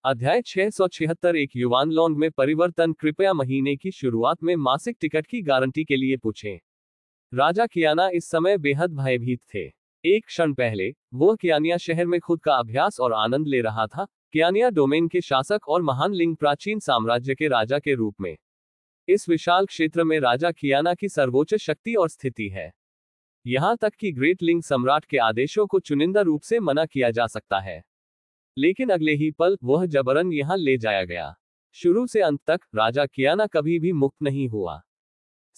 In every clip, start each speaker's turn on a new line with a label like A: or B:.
A: अध्याय 676 एक युवान लॉन्ग में परिवर्तन। कृपया महीने की शुरुआत में मासिक टिकट की गारंटी के लिए पूछें। राजा कियाना इस समय बेहद भयभीत थे। एक क्षण पहले वो कियानिया शहर में खुद का अभ्यास और आनंद ले रहा था। कियानिया डोमेन के शासक और महान लिंग प्राचीन साम्राज्य के राजा के रूप में इस विशाल क्षेत्र में राजा कियाना की सर्वोच्च शक्ति और स्थिति है। यहां तक कि ग्रेट लिंग सम्राट के आदेशों को चुनिंदा रूप से मना किया जा सकता है, लेकिन अगले ही पल वह जबरन यहां ले जाया गया। शुरू से अंत तक राजा कियाना कभी भी मुक्त नहीं हुआ।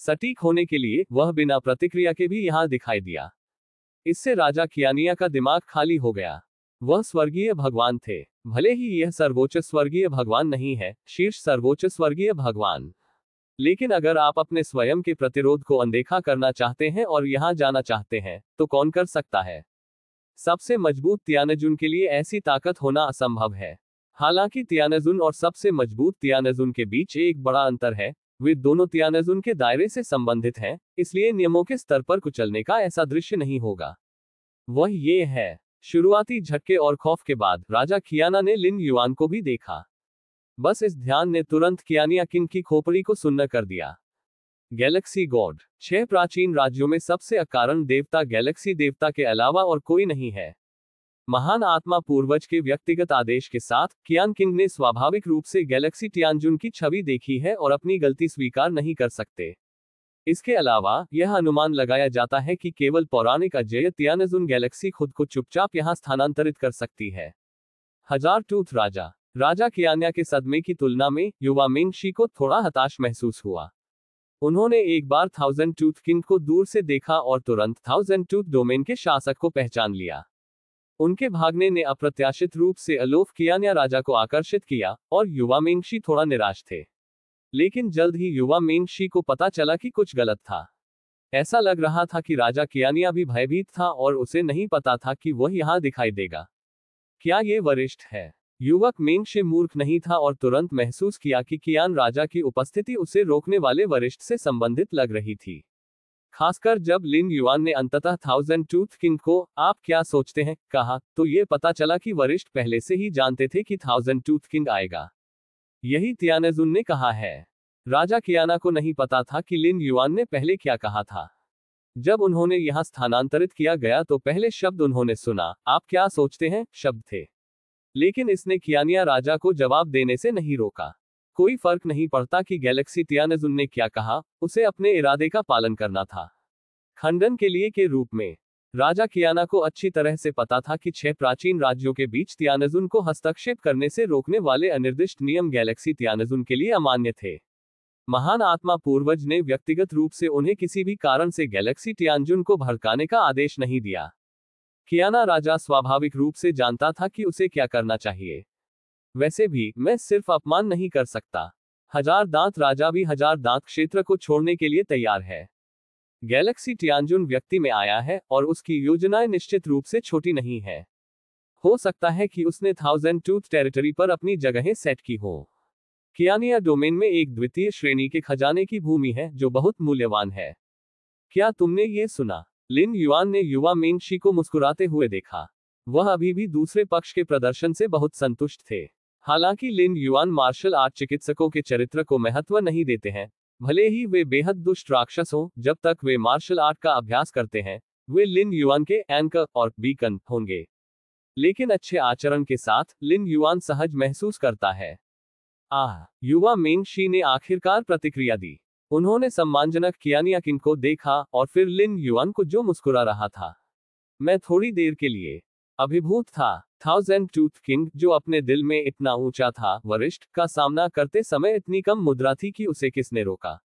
A: सटीक होने के लिए वह बिना प्रतिक्रिया के भी यहां दिखाई दिया। इससे राजा कियानिया का दिमाग खाली हो गया। वह स्वर्गीय भगवान थे, भले ही यह सर्वोच्च स्वर्गीय भगवान नहीं है, शीर्ष सर्वोच्च स्वर्गीय भगवान। लेकिन अगर आप अपने स्वयं के प्रतिरोध को अनदेखा करना चाहते हैं और यहां जाना चाहते हैं, तो कौन कर सकता है? सबसे मजबूत तियानजुन के लिए ऐसी ताकत होना असंभव है। हालांकि तियानजुन और सबसे मजबूत तियानजुन के बीच एक बड़ा अंतर है, वे दोनों तियानजुन के दायरे से संबंधित हैं, इसलिए नियमों के स्तर पर कुचलने का ऐसा दृश्य नहीं होगा। वह ये है। शुरुआती झटके और खौफ के बाद राजा कियाना ने लिन युआन को भी देखा। बस इस ध्यान ने तुरंत कियानिया किंग की खोपड़ी को सुन्न कर दिया। Galaxy God. 6 प्राचीन राज्यों में सबसे अकारण देवता गैलेक्सी देवता के अलावा और कोई नहीं है। महान आत्मा पूर्वज के व्यक्तिगत आदेश के साथ कियान किंग ने स्वाभाविक रूप से गैलेक्सी तियानजुन की छवि देखी है और अपनी गलती स्वीकार नहीं कर सकते। इसके अलावा यह अनुमान लगाया जाता है कि केवल पौराणिक अजेय तियानजुन गैलेक्सी खुद को चुपचाप यहां स्थानांतरित कर सकती है। हजार टूथ राजा। राजा कियानिया के सदमे की तुलना में युवा मेंगशी को थोड़ा हताश महसूस हुआ। उन्होंने एक बार थाउजेंड टूथ किंग को दूर से देखा और तुरंत थाउजेंड टूथ डोमेन के शासक को पहचान लिया। उनके भागने ने अप्रत्याशित रूप से अलोफ कियानिया राजा को आकर्षित किया और युवा मेंगशी थोड़ा निराश थे। लेकिन जल्द ही युवा मेंगशी को पता चला कि कुछ गलत था। ऐसा लग रहा था कि राजा कियानिया भी भयभीत था और उसे नहीं पता था कि वह यहां दिखाई देगा। क्या ये वरिष्ठ है? युवक मेंगशे मूर्ख नहीं था और तुरंत महसूस किया कि कियान राजा की उपस्थिति उसे रोकने वाले वरिष्ठ से संबंधित लग रही थी। खासकर जब लिन युआन ने अंततः थाउजेंड टूथ किंग को आप क्या सोचते हैं कहा, तो ये पता चला कि वरिष्ठ पहले से ही जानते थे कि थाउजेंड टूथ किंग आएगा। यही तियानजुन ने कहा है। राजा कियाना को नहीं पता था कि लिन युआन ने पहले क्या कहा था। जब उन्होंने यहां स्थानांतरित किया गया तो पहले शब्द उन्होंने सुना, आप क्या सोचते हैं, शब्द थे। लेकिन इसने कियानिया राजा को जवाब देने से नहीं रोका। कोई फर्क नहीं पड़ता कि गैलेक्सी तियानजुन ने क्या कहा, उसे अपने इरादे का पालन करना था। खंडन के लिए के रूप में राजा कियाना को अच्छी तरह से पता था कि 6 प्राचीन राज्यों के बीच तियानजुन को हस्तक्षेप करने से रोकने वाले अनिर्दिष्ट नियम गैलेक्सी तियानजुन के लिए अमान्य थे। महान आत्मा पूर्वज ने व्यक्तिगत रूप से उन्हें किसी भी कारण से गैलेक्सी तियानजुन को भड़काने का आदेश नहीं दिया। कियाना राजा स्वाभाविक रूप से जानता था कि उसे क्या करना चाहिए। वैसे भी मैं सिर्फ अपमान नहीं कर सकता। हजार दांत राजा भी हजार दांत क्षेत्र को छोड़ने के लिए तैयार है। गैलेक्सी तियानजुन व्यक्ति में आया है और उसकी योजनाएं निश्चित रूप से छोटी नहीं है। हो सकता है कि उसने थाउजेंड टूथ टेरिटरी पर अपनी जगहें सेट की हो। कियानिया डोमेन में एक द्वितीय श्रेणी के खजाने की भूमि है जो बहुत मूल्यवान है। क्या तुमने ये सुना? लिन युआन ने युवा मेंगशी को मुस्कुराते हुए देखा। वह अभी भी दूसरे पक्ष के प्रदर्शन से बहुत संतुष्ट थे। हालांकि लिन युआन मार्शल आर्ट चिकित्सकों के चरित्र को महत्व नहीं देते हैं, भले ही वे बेहद दुष्ट राक्षस हों, जब तक वे मार्शल आर्ट का अभ्यास करते हैं, वे लिन युआन के एंकर और बीकन होंगे। लेकिन अच्छे आचरण के साथ लिन युआन सहज महसूस करता है। युवा मेंगशी ने आखिरकार प्रतिक्रिया दी। उन्होंने सम्मानजनक कियानिया किंग को देखा और फिर लिन युआन को जो मुस्कुरा रहा था। मैं थोड़ी देर के लिए अभिभूत था। थाउजेंड टूथ किंग, जो अपने दिल में इतना ऊंचा था, वरिष्ठ का सामना करते समय इतनी कम मुद्रा थी कि उसे किसने रोका।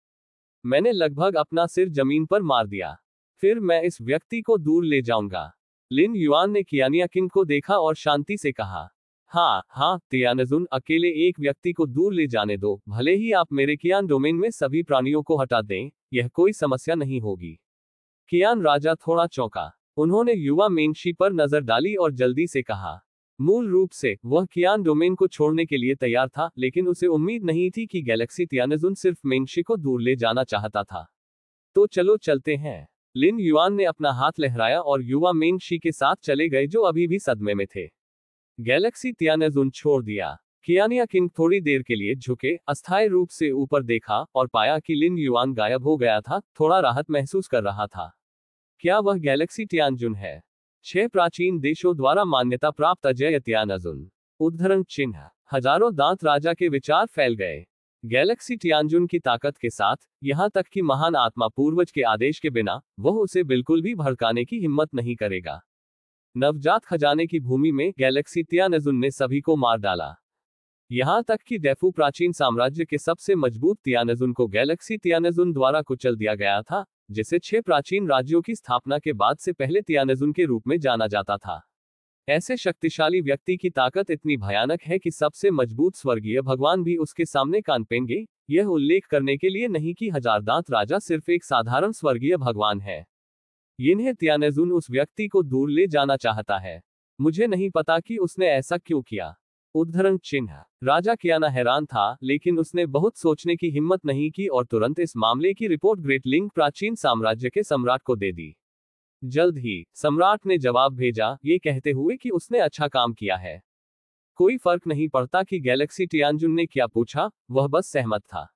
A: मैंने लगभग अपना सिर जमीन पर मार दिया। फिर मैं इस व्यक्ति को दूर ले जाऊंगा। लिन युआन ने कियानिया किंग को देखा और शांति से कहा, हाँ तियानजुन, अकेले एक व्यक्ति को दूर ले जाने दो। भले ही आप मेरे कियान डोमेन में सभी प्राणियों को हटा दें, यह कोई समस्या नहीं होगी। कियान राजा थोड़ा चौंका। उन्होंने युवा मेंगशी पर नजर डाली और जल्दी से कहा। मूल रूप से वह कियान डोमेन को छोड़ने के लिए तैयार था, लेकिन उसे उम्मीद नहीं थी कि गैलेक्सी तियानजुन सिर्फ मेंगशी को दूर ले जाना चाहता था। तो चलो चलते हैं। लिन युआन ने अपना हाथ लहराया और युवा मेंगशी के साथ चले गए, जो अभी भी सदमे में थे। गैलेक्सी तियानजुन छोड़ दिया। कियानिया किंग थोड़ी देर के लिए झुके, अस्थायी रूप से ऊपर देखा और पाया कि लिन युआन गायब हो गया था। थोड़ा राहत महसूस कर रहा था। क्या वह गैलेक्सी तियानजुन है? 6 प्राचीन देशों द्वारा मान्यता प्राप्त अजेय तियानजुन। उद्धरण चिन्ह। हजारों दांत राजा के विचार फैल गए। गैलेक्सी तियानजुन की ताकत के साथ, यहां तक कि महान आत्मा पूर्वज के आदेश के बिना, वह उसे बिल्कुल भी भड़काने की हिम्मत नहीं करेगा। नवजात खजाने की भूमि में गैलेक्सी तियानजुन ने सभी को मार डाला। यहां तक कि डेफू प्राचीन साम्राज्य के सबसे मजबूत तियानजुन को गैलेक्सी तियानजुन द्वारा कुचल दिया गया था, जिसे 6 प्राचीन राज्यों की स्थापना के बाद से पहले तियानजुन के रूप में जाना जाता था। ऐसे शक्तिशाली व्यक्ति की ताकत इतनी भयानक है कि सबसे मजबूत स्वर्गीय भगवान भी उसके सामने कांपेंगे। यह उल्लेख करने के लिए नहीं कि हजार दांत राजा सिर्फ एक साधारण स्वर्गीय भगवान है। यिन्हे तियानजुन उस व्यक्ति को दूर ले जाना चाहता है। मुझे नहीं पता कि उसने ऐसा क्यों किया। उद्धरण चिन्ह। राजा कियाना हैरान था, लेकिन उसने बहुत सोचने की हिम्मत नहीं की और तुरंत इस मामले की रिपोर्ट ग्रेट लिंग प्राचीन साम्राज्य के सम्राट को दे दी। जल्द ही सम्राट ने जवाब भेजा, ये कहते हुए कि उसने अच्छा काम किया है। कोई फर्क नहीं पड़ता कि गैलेक्सी तियानजुन ने क्या पूछा, वह बस सहमत था।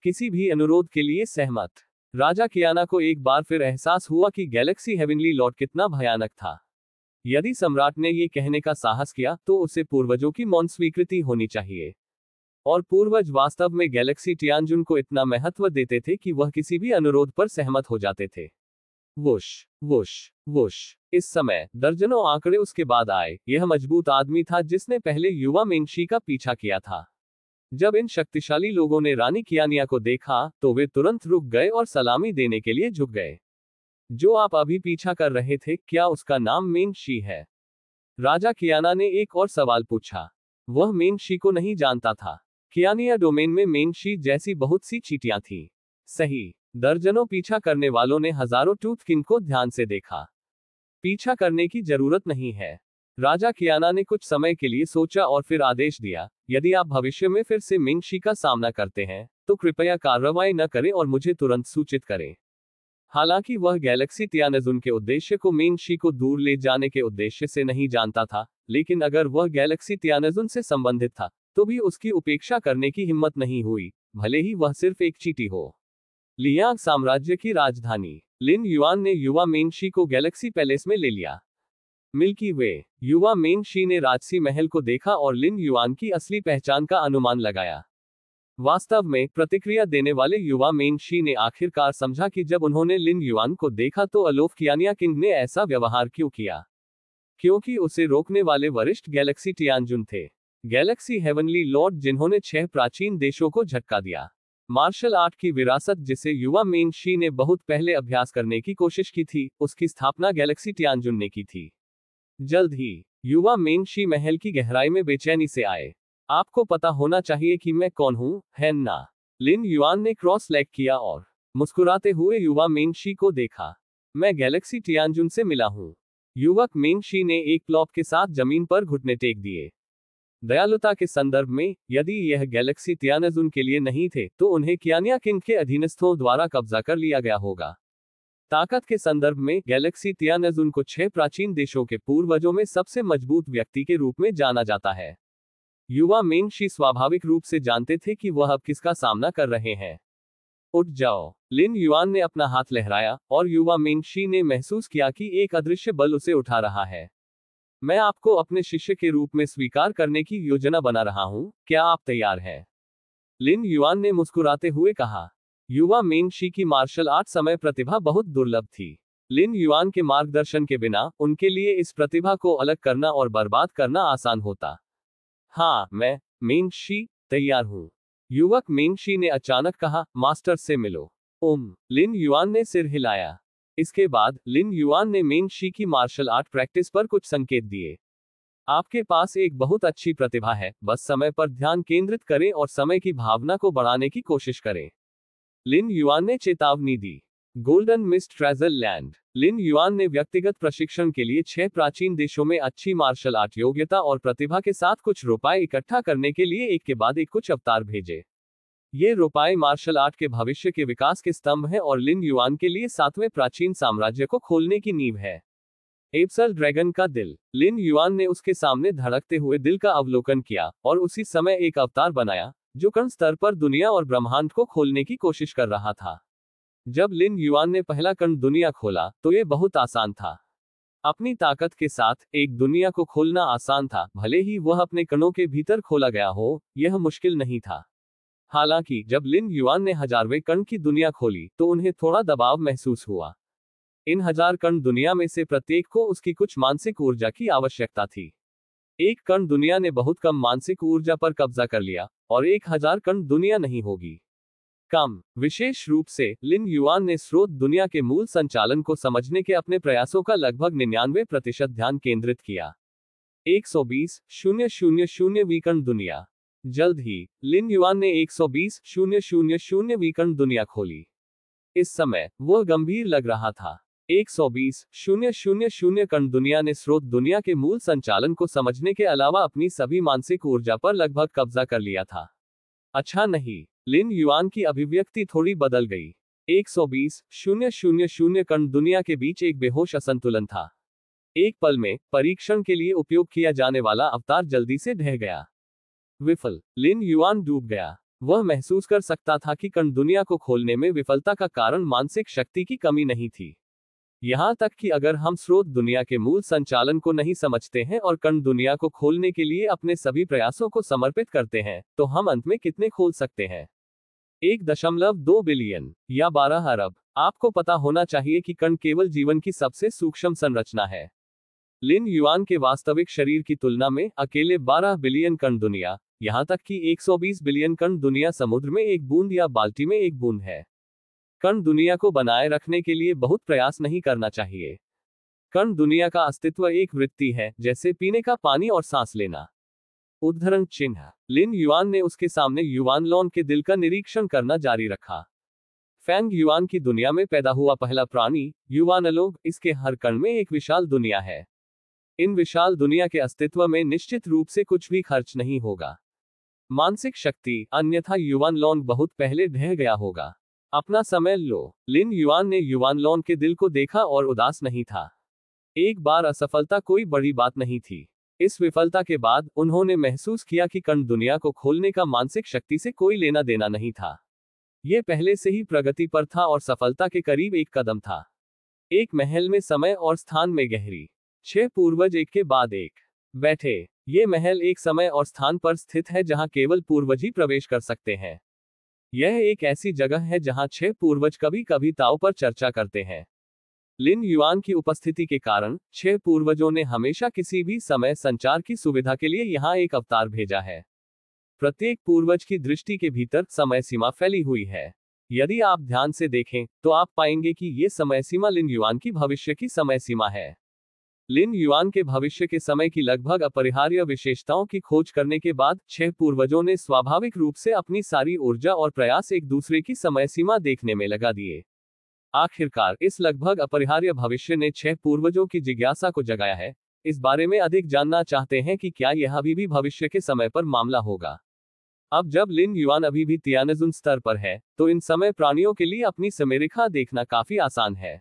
A: किसी भी अनुरोध के लिए सहमत। राजा कियाना को एक बार फिर एहसास हुआ कि गैलेक्सी हेवनली लॉर्ड कितना भयानक था। यदि सम्राट ने ये कहने का साहस किया, तो उसे पूर्वजों की मौन स्वीकृति होनी चाहिए। और पूर्वज वास्तव में गैलेक्सी तियानजुन को इतना महत्व देते थे कि वह किसी भी अनुरोध पर सहमत हो जाते थे। Whoosh whoosh whoosh. इस समय दर्जनों आंकड़े उसके बाद आए। यह मजबूत आदमी था जिसने पहले युवा मेंगशी का पीछा किया था। जब इन शक्तिशाली लोगों ने रानी कियानिया को देखा, तो वे तुरंत रुक गए और सलामी देने के लिए झुक गए। जो आप अभी पीछा कर रहे थे, क्या उसका नाम मेंगशी है? राजा कियाना ने एक और सवाल पूछा। वह मेंगशी को नहीं जानता था। कियानिया डोमेन में मेंगशी जैसी बहुत सी चींटियां थीं। सही। दर्जनों पीछा करने वालों ने हजारों टूथ किंग को ध्यान से देखा। पीछा करने की जरूरत नहीं है। राजा कियाना ने कुछ समय के लिए सोचा और फिर आदेश दिया, यदि आप भविष्य में फिर से मेंगशी का सामना करते हैं, तो कृपया कार्रवाई न करें और मुझे तुरंत सूचित करें। हालांकि वह गैलेक्सी तियानजुन के उद्देश्य को मेंगशी को दूर ले जाने के उद्देश्य से नहीं जानता था, लेकिन अगर वह गैलेक्सी तियानजुन से संबंधित था, तो भी उसकी उपेक्षा करने की हिम्मत नहीं हुई, भले ही वह सिर्फ एक चींटी हो। लियांग साम्राज्य की राजधानी। लिन युआन ने युवा मेंगशी को गैलेक्सी पैलेस में ले लिया। मिल्की वे। युवा मेंगशी ने राजसी महल को देखा और लिन युआन की असली पहचान का अनुमान लगाया। वास्तव में प्रतिक्रिया देने वाले युवा मेंगशी ने आखिरकार समझा कि जब उन्होंने लिन युआन को देखा तो अलोफ कियानिया किंग ने ऐसा व्यवहार क्यों किया, क्योंकि उसे रोकने वाले वरिष्ठ गैलेक्सी तियानजुन थे। गैलेक्सी हेवनली लॉर्ड जिन्होंने 6 प्राचीन देशों को झटका दिया। मार्शल आर्ट की विरासत जिसे युवा मेंगशी ने बहुत पहले अभ्यास करने की कोशिश की थी, उसकी स्थापना गैलेक्सी तियानजुन ने की थी। जल्द ही युवा मेंगशी महल की गहराई में बेचैनी से आए। आपको पता होना चाहिए कि मैं कौन हूं, है ना? लिन युआन ने क्रॉस लेग किया और मुस्कुराते हुए युवा मेंगशी को देखा। मैं गैलेक्सी तियानजुन से मिला हूं। युवक मेंगशी ने एक प्लॉप के साथ जमीन पर घुटने टेक दिए। दयालुता के संदर्भ में, यदि यह गैलेक्सी तियानजुन के लिए नहीं थे, तो उन्हें कियानिया किंग के अधीनस्थों द्वारा कब्जा कर लिया गया होगा। ताकत के संदर्भ में, गैलेक्सी तियानजुन को 6 प्राचीन देशों के पूर्वजों में सबसे मजबूत व्यक्ति के रूप में जाना जाता है। युवा मेंगशी स्वाभाविक रूप से जानते थे कि वह अब किसका सामना कर रहे हैं। उठ जाओ। लिन युआन ने अपना हाथ लहराया, और युवा मेंगशी ने महसूस किया कि एक अदृश्य बल उसे उठा रहा है। मैं आपको अपने शिष्य के रूप में स्वीकार करने की योजना बना रहा हूं, क्या आप तैयार हैं? लिन युआन ने मुस्कुराते हुए कहा। युवा मेंगशी की मार्शल आर्ट समय प्रतिभा बहुत दुर्लभ थी। लिन युआन के मार्गदर्शन के बिना, उनके लिए इस प्रतिभा को अलग करना और बर्बाद करना आसान होता। हाँ, मैं मेंगशी तैयार हूं। युवक मेंगशी ने अचानक कहा, मास्टर से मिलो। लिन युआन ने सिर हिलाया। इसके बाद लिन युआन ने मेंगशी की मार्शल आर्ट प्रैक्टिस पर कुछ संकेत दिए। आपके पास एक बहुत अच्छी प्रतिभा है, बस समय पर ध्यान केंद्रित करें और समय की भावना को बढ़ाने की कोशिश करें। लिन युआन ने चेतावनी दी। Golden mist treasure land. Lin Yuan ने व्यक्तिगत प्रशिक्षण के लिए 6 प्राचीन देशों में अच्छी मार्शल आर्ट योग्यता और प्रतिभा के साथ कुछ रुपए इकट्ठा करने के लिए एक के बाद एक कुछ अवतार भेजे। ये रुपए मार्शल आर्ट के भविष्य के विकास के स्तंभ हैं और लिन युआन के लिए 7वें प्राचीन साम्राज्य को खोलने की नींव है। एप्सल ड्रैगन का दिल। लिन युआन ने उसके सामने धड़कते हुए दिल का अवलोकन किया और उसी समय एक अवतार बनाया जो कण स्तर पर दुनिया और ब्रह्मांड को खोलने की कोशिश कर रहा था। जब लिन युआन ने पहला कण दुनिया खोला तो ये बहुत आसान था। अपनी ताकत के साथ एक दुनिया को खोलना आसान था, भले ही वह अपने कणों के भीतर खोला गया हो, यह मुश्किल नहीं था। हालांकि जब लिन युआन ने हजारवें कण की दुनिया खोली तो उन्हें थोड़ा दबाव महसूस हुआ। इन 1000 कण दुनिया में से प्रत्येक को उसकी कुछ मानसिक ऊर्जा की आवश्यकता थी। एक कण दुनिया ने बहुत कम मानसिक ऊर्जा पर कब्जा कर लिया और 1000 कण दुनिया नहीं होगी। कम। विशेष रूप से लिन युआन ने स्रोत दुनिया के मूल संचालन को समझने के अपने प्रयासों का लगभग 99% ध्यान केंद्रित किया। 120,000 वीकण दुनिया। जल्द ही लिन युआन ने 120,000 वीकण दुनिया खोली। इस समय वह गंभीर लग रहा था। 120,000 कण दुनिया ने स्रोत दुनिया के मूल संचालन को समझने के अलावा अपनी सभी मानसिक ऊर्जा पर लगभग कब्जा कर लिया था। अच्छा नहीं। लिन युआन की अभिव्यक्ति थोड़ी बदल गई। 120,000 कण दुनिया के बीच एक बेहोश असंतुलन था। एक पल में परीक्षण के लिए उपयोग किया जाने वाला अवतार जल्दी से ढह गया। विफल। लिन युआन डूब गया। वह महसूस कर सकता था कि कण दुनिया को खोलने में विफलता का कारण मानसिक शक्ति की कमी नहीं थी। यहां तक कि अगर हम स्रोत दुनिया के मूल संचालन को नहीं समझते हैं और कण दुनिया को खोलने के लिए अपने सभी प्रयासों को समर्पित करते हैं, तो हम अंत में कितने खोल सकते हैं? 1.2 बिलियन या 12 अरब। आपको पता होना चाहिए कि कण केवल जीवन की सबसे सूक्ष्म संरचना है। लिन युआन के वास्तविक शरीर की तुलना में अकेले 12 बिलियन कण दुनिया, यहां तक कि 120 बिलियन कण दुनिया समुद्र में एक बूंद या बाल्टी में एक बूंद है। कण दुनिया को बनाए रखने के लिए बहुत प्रयास नहीं करना चाहिए। कण दुनिया का अस्तित्व एक वृत्ति है, जैसे पीने का पानी और सांस लेना। उद्धरण चिन्ह। लिन युआन ने उसके सामने युआनलॉन के दिल का निरीक्षण करना जारी रखा। फैंग युआन की दुनिया में पैदा हुआ पहला प्राणी युआनलोग, इसके हर कण में एक विशाल दुनिया है। इन विशाल दुनिया के अस्तित्व में निश्चित रूप से कुछ भी खर्च नहीं होगा। मानसिक शक्ति, अन्यथा युआनलॉन बहुत पहले ढह गया होगा। अपना समय लो। लिन युआन ने युआनलॉन के दिल को देखा और उदास नहीं था। एक बार असफलता कोई बड़ी बात नहीं थी। इस विफलता के बाद उन्होंने महसूस किया कि कण दुनिया को खोलने का मानसिक शक्ति से कोई लेना देना नहीं था। यह पहले से ही प्रगति पर था और सफलता के करीब एक कदम था। एक महल में समय और स्थान में गहरी। 6 पूर्वज एक के बाद एक बैठे। ये महल एक समय और स्थान पर स्थित है जहां केवल पूर्वज ही प्रवेश कर सकते हैं। यह एक ऐसी जगह है जहां 6 पूर्वज कभी कभी ताव पर चर्चा करते हैं। लिन युआन की उपस्थिति के कारण 6 पूर्वजों ने हमेशा किसी भी समय संचार की सुविधा के लिए यहां एक अवतार भेजा है। प्रत्येक पूर्वज की दृष्टि के भीतर समय सीमा फैली हुई है। यदि आप ध्यान से देखें तो आप पाएंगे कि ये समय सीमा लिन युआन की भविष्य की समय सीमा है। लिन युआन के भविष्य के समय की लगभग अपरिहार्य विशेषताओं की खोज करने के बाद 6 पूर्वजों ने स्वाभाविक रूप से अपनी सारी ऊर्जा और प्रयास एक दूसरे की समय सीमा देखने में लगा दिए। आखिरकार इस लगभग अपरिहार्य भविष्य ने 6 पूर्वजों की जिज्ञासा को जगाया है। इस बारे में अधिक जानना चाहते हैं कि क्या यह अभी भी भविष्य के समय पर मामला होगा। अब जब लिन युआन अभी भी तियानजुन स्तर पर है, तो इन समय प्राणियों के लिए अपनी समयरेखा देखना काफी आसान है।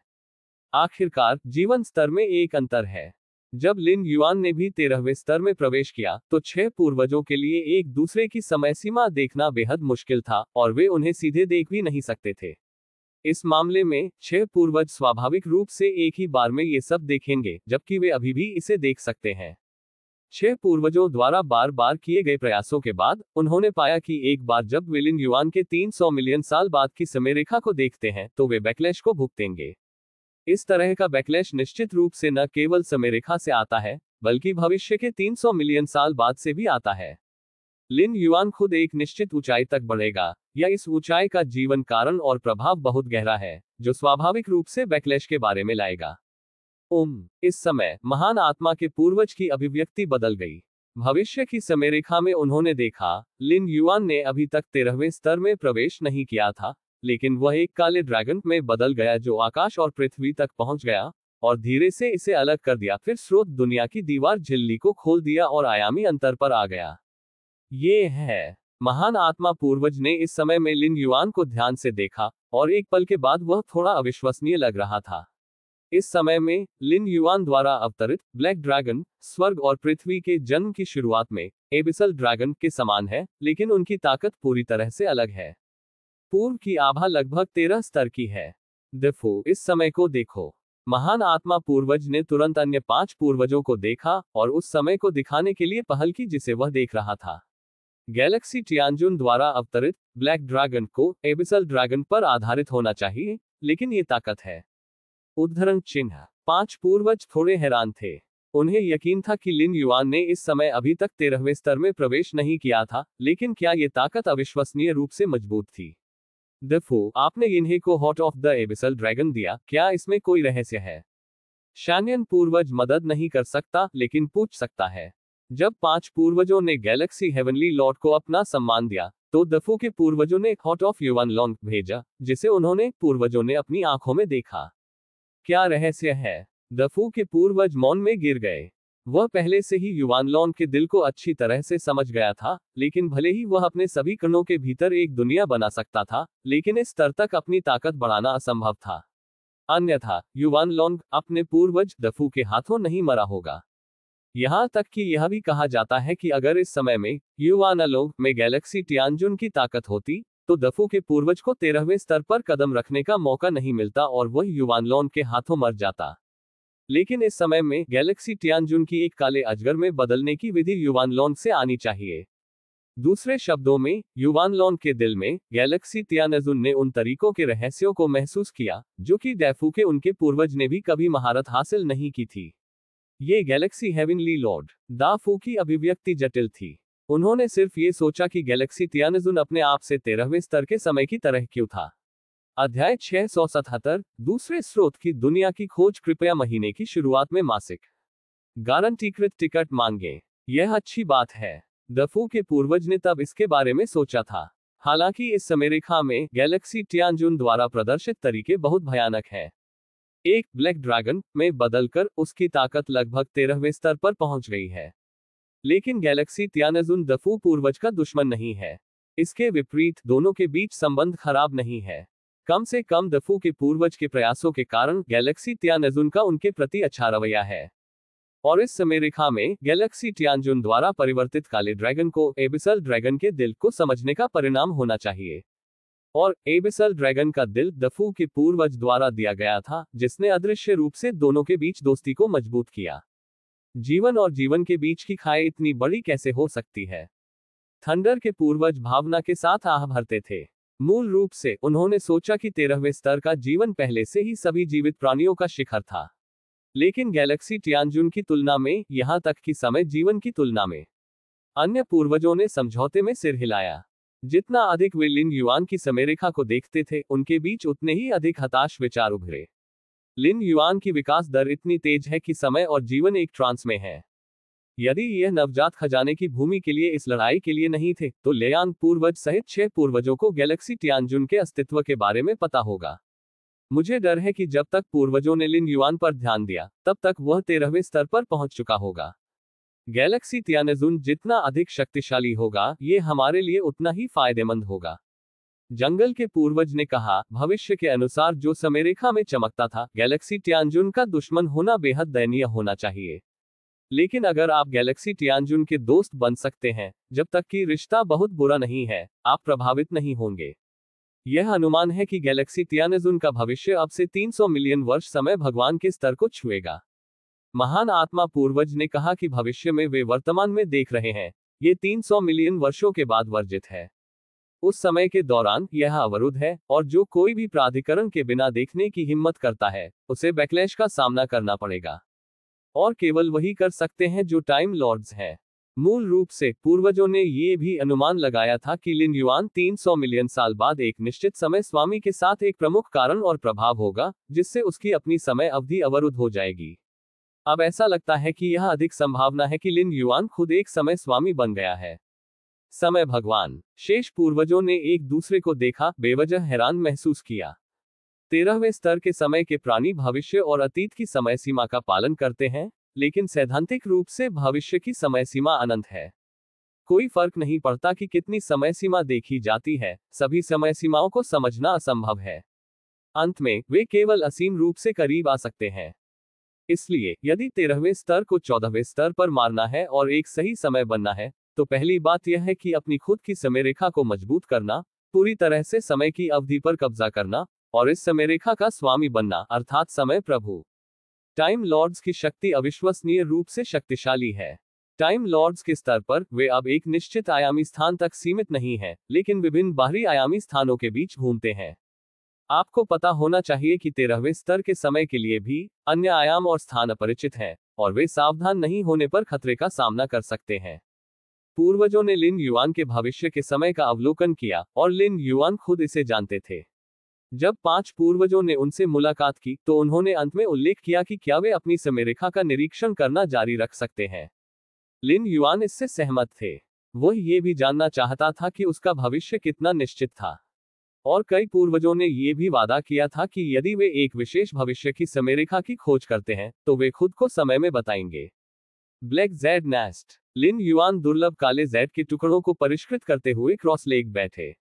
A: आखिरकार जीवन स्तर में एक अंतर है। जब लिन युआन ने भी 13वें स्तर में प्रवेश किया तो 6 पूर्वजों के लिए एक दूसरे की समय सीमा देखना बेहद मुश्किल था और वे उन्हें सीधे देख भी नहीं सकते थे। इस मामले में 6 पूर्वज स्वाभाविक रूप से एक ही बार में ये सब देखेंगे, जबकि वे अभी भी इसे देख सकते हैं। 6 पूर्वजों द्वारा बार बार किए गए प्रयासों के बाद उन्होंने पाया कि एक बार जब वे लिन युआन के 300 मिलियन साल बाद की समयरेखा को देखते हैं तो वे बैकलैश को भुगतेंगे। इस तरह का बैकलैश निश्चित रूप से न केवल समयरेखा से आता है, बल्कि भविष्य के 300 मिलियन साल बाद से भी आता है। लिन युआन खुद एक निश्चित ऊंचाई तक बढ़ेगा, या इस ऊंचाई का जीवन कारण और प्रभाव बहुत गहरा है, जो स्वाभाविक रूप से बैकलैश के बारे में लाएगा। इस समय महान आत्मा के पूर्वज की अभिव्यक्ति बदल गई। भविष्य की समयरेखा में उन्होंने देखा, लिन युआन ने अभी तक 13वें स्तर में प्रवेश नहीं किया था, लेकिन वह एक काले ड्रैगन में बदल गया जो आकाश और पृथ्वी तक पहुंच गया और धीरे से इसे अलग कर दिया। फिर स्रोत दुनिया की दीवार झिल्ली को खोल दिया और आयामी अंतर पर आ गया। ये है महान आत्मा पूर्वज ने इस समय में लिन युआन को ध्यान से देखा और एक पल के बाद वह थोड़ा अविश्वसनीय लग रहा था। इस समय में लिन युआन द्वारा अवतरित ब्लैक ड्रैगन स्वर्ग और पृथ्वी के जन्म की शुरुआत में एबिसल ड्रैगन के समान है, लेकिन उनकी ताकत पूरी तरह से अलग है। पूर्व की आभा लगभग 13 स्तर की है। देखो इस समय को देखो। महान आत्मा पूर्वज ने तुरंत अन्य 5 पूर्वजों को देखा और उस समय को दिखाने के लिए पहल की जिसे वह देख रहा था। गैलेक्सी टियानजुन द्वारा अवतरित ब्लैक ड्रैगन को एबिसल ड्रैगन पर आधारित होना चाहिए, लेकिन ये ताकत है। उद्धरण चिन्ह। 5 पूर्वज थोड़े हैरान थे। उन्हें यकीन था कि लिन युआन ने इस समय अभी तक 13वें स्तर में प्रवेश नहीं किया था, लेकिन क्या ये ताकत अविश्वसनीय रूप से मजबूत थी। देखो आपने इन्हें को hot of the abyssal dragon दिया, क्या इसमें कोई रहस्य है? शैनियन पूर्वज मदद नहीं कर सकता, लेकिन पूछ सकता है। जब 5 पूर्वजों ने गैलेक्सी हेवनली लॉर्ड को अपना सम्मान दिया, तो दफू के पूर्वजों ने हॉट ऑफ युवान लॉन्ग भेजा, जिसे उन्होंने पूर्वजों ने अपनी आंखों में देखा। क्या रहस्य है? दफू के पूर्वज मौन में गिर गए। वह पहले से ही युवानलॉन के दिल को अच्छी तरह से समझ गया था, लेकिन भले ही वह अपने सभी कणों के भीतर एक दुनिया बना सकता था, लेकिन इस स्तर तक अपनी ताकत बढ़ाना असंभव था। अन्यथा युवानलॉन अपने पूर्वज दफू के हाथों नहीं मरा होगा। यहाँ तक कि यह भी कहा जाता है कि अगर इस समय में युवानलोंग में गैलेक्सी टियानजुन की ताकत होती, तो दफू के पूर्वज को 13वें स्तर पर कदम रखने का मौका नहीं मिलता और वह युवानलॉन के हाथों मर जाता। लेकिन इस समय में गैलेक्सी टियानजुन की एक काले अजगर में बदलने की विधि युवानलॉन से आनी चाहिए। दूसरे शब्दों में, युवानलॉन के दिल में गैलेक्सी टियानजुन ने उन तरीकों के रहस्यों को महसूस किया, जो कि डैफू के उनके पूर्वज ने भी कभी महारत हासिल नहीं की थी। ये गैलेक्सी हेवनली लॉर्ड दाफू की अभिव्यक्ति जटिल थी। उन्होंने सिर्फ ये सोचा कि गैलेक्सी टियानजुन अपने आप से 13वें स्तर के समय की तरह क्यों था। अध्याय 677 दूसरे स्रोत की दुनिया की खोज। कृपया महीने की शुरुआत में मासिक गारंटीकृत टिकट मांगे। यह अच्छी बात है। दफू के पूर्वज ने तब इसके बारे में सोचा था। हालांकि इस समयरेखा में गैलेक्सी टियानजुन द्वारा प्रदर्शित तरीके बहुत भयानक हैं। एक ब्लैक ड्रैगन में बदलकर उसकी ताकत लगभग 13वें स्तर पर पहुंच गई है। लेकिन गैलेक्सी टियानजुन दफू पूर्वज का दुश्मन नहीं है। इसके विपरीत दोनों के बीच संबंध खराब नहीं है। कम से कम दफू के पूर्वज के प्रयासों के कारण गैलेक्सी टियानजुन का उनके प्रति अच्छा रवैया है। और इस समयरेखा में गैलेक्सी टियानजुन द्वारा परिवर्तित काले ड्रैगन को एबिसल ड्रैगन के दिल को समझने का परिणाम होना चाहिए। और एबिसल ड्रैगन का दिल दफू के पूर्वज द्वारा दिया गया था, जिसने अदृश्य रूप से दोनों के बीच दोस्ती को मजबूत किया। जीवन और जीवन के बीच की खाई इतनी बड़ी कैसे हो सकती है? थंडर के पूर्वज भावना के साथ आह भरते थे। मूल रूप से उन्होंने सोचा कि 13वें स्तर का जीवन पहले से ही सभी जीवित प्राणियों का शिखर था। लेकिन गैलेक्सी टियानजुन की तुलना में, यहां तक कि समय जीवन की तुलना में, अन्य पूर्वजों ने समझौते में सिर हिलाया। जितना अधिक वे लिन युआन की समयरेखा को देखते थे, उनके बीच उतने ही अधिक हताश विचार उभरे। लिन युआन की विकास दर इतनी तेज है कि समय और जीवन एक ट्रांस में है। यदि यह नवजात खजाने की भूमि के लिए इस लड़ाई के लिए नहीं थे, तो लेयांग पूर्वज सहित 6 पूर्वजों को गैलेक्सी टियानजुन के अस्तित्व के बारे में पता होगा। मुझे डर है कि जब तक पूर्वजों ने लिन युआन पर ध्यान दिया, तब तक वह 13वें स्तर पर पहुंच चुका होगा। गैलेक्सी टियानजुन जितना अधिक शक्तिशाली होगा, ये हमारे लिए उतना ही फायदेमंद होगा। जंगल के पूर्वज ने कहा, भविष्य के अनुसार जो समयरेखा में चमकता था, गैलेक्सी टियानजुन का दुश्मन होना बेहद दयनीय होना चाहिए। लेकिन अगर आप गैलेक्सी टियानजुन के दोस्त बन सकते हैं, जब तक कि रिश्ता बहुत बुरा नहीं है, आप प्रभावित नहीं होंगे। यह अनुमान है कि गैलेक्सी टियानजुन का भविष्य अब से 300 मिलियन वर्ष समय भगवान के स्तर को छुएगा। महान आत्मा पूर्वज ने कहा कि भविष्य में वे वर्तमान में देख रहे हैं, ये 300 मिलियन वर्षों के बाद वर्जित है। उस समय के दौरान यह अवरुद्ध है, और जो कोई भी प्राधिकरण के बिना देखने की हिम्मत करता है, उसे बैकलैश का सामना करना पड़ेगा। और केवल वही कर सकते हैं जो टाइम लॉर्ड्स हैं। मूल रूप से पूर्वजों ने ये भी अनुमान लगाया था कि लिन युआन 300 मिलियन साल बाद एक निश्चित समय स्वामी के साथ एक प्रमुख कारण और प्रभाव होगा, जिससे उसकी अपनी समय अवधि अवरुद्ध हो जाएगी। अब ऐसा लगता है कि यह अधिक संभावना है कि लिन युआन खुद एक समय स्वामी बन गया है। समय भगवान। शेष पूर्वजों ने एक दूसरे को देखा, बेवजह हैरान महसूस किया। 13वें स्तर के समय के प्राणी भविष्य और अतीत की समय सीमा का पालन करते हैं, लेकिन सैद्धांतिक रूप से भविष्य की समय सीमा अनंत है। कोई फर्क नहीं पड़ता कि कितनी समय सीमा देखी जाती है, सभी समय सीमाओं को समझना असंभव है। अंत में वे केवल असीम रूप से करीब आ सकते हैं। इसलिए यदि 13वें स्तर को 14वें स्तर पर मारना है और एक सही समय बनना है, तो पहली बात यह है कि अपनी खुद की समय रेखा को मजबूत करना, पूरी तरह से समय की अवधि पर कब्जा करना और इस समय रेखा का स्वामी बनना, अर्थात समय प्रभु। टाइम लॉर्ड्स की शक्ति अविश्वसनीय रूप से शक्तिशाली है। टाइम लॉर्ड्स के स्तर पर वे अब एक निश्चित आयामी स्थान तक सीमित नहीं हैं, लेकिन विभिन्न बाहरी आयामी स्थानों के बीच घूमते हैं। आपको पता होना चाहिए कि 13वें स्तर के समय के लिए भी अन्य आयाम और स्थान अपरिचित हैं, और वे सावधान नहीं होने पर खतरे का सामना कर सकते हैं। पूर्वजों ने लिन युआन के भविष्य के समय का अवलोकन किया और लिन युआन खुद इसे जानते थे। जब 5 पूर्वजों ने उनसे मुलाकात की तो उन्होंने अंत में उल्लेख किया कि क्या वे अपनी समय रेखा का निरीक्षण करना जारी रख सकते हैं। लिन युआन इससे सहमत थे। वह ये भी जानना चाहता था कि उसका भविष्य कितना निश्चित था। और कई पूर्वजों ने यह भी वादा किया था कि यदि वे एक विशेष भविष्य की समय रेखा की खोज करते हैं तो वे खुद को समय में बताएंगे। Black Z nest. Lin Yuan दुर्लभ काले ज़ेड के टुकड़ों को परिष्कृत करते हुए क्रॉस लेग बैठे।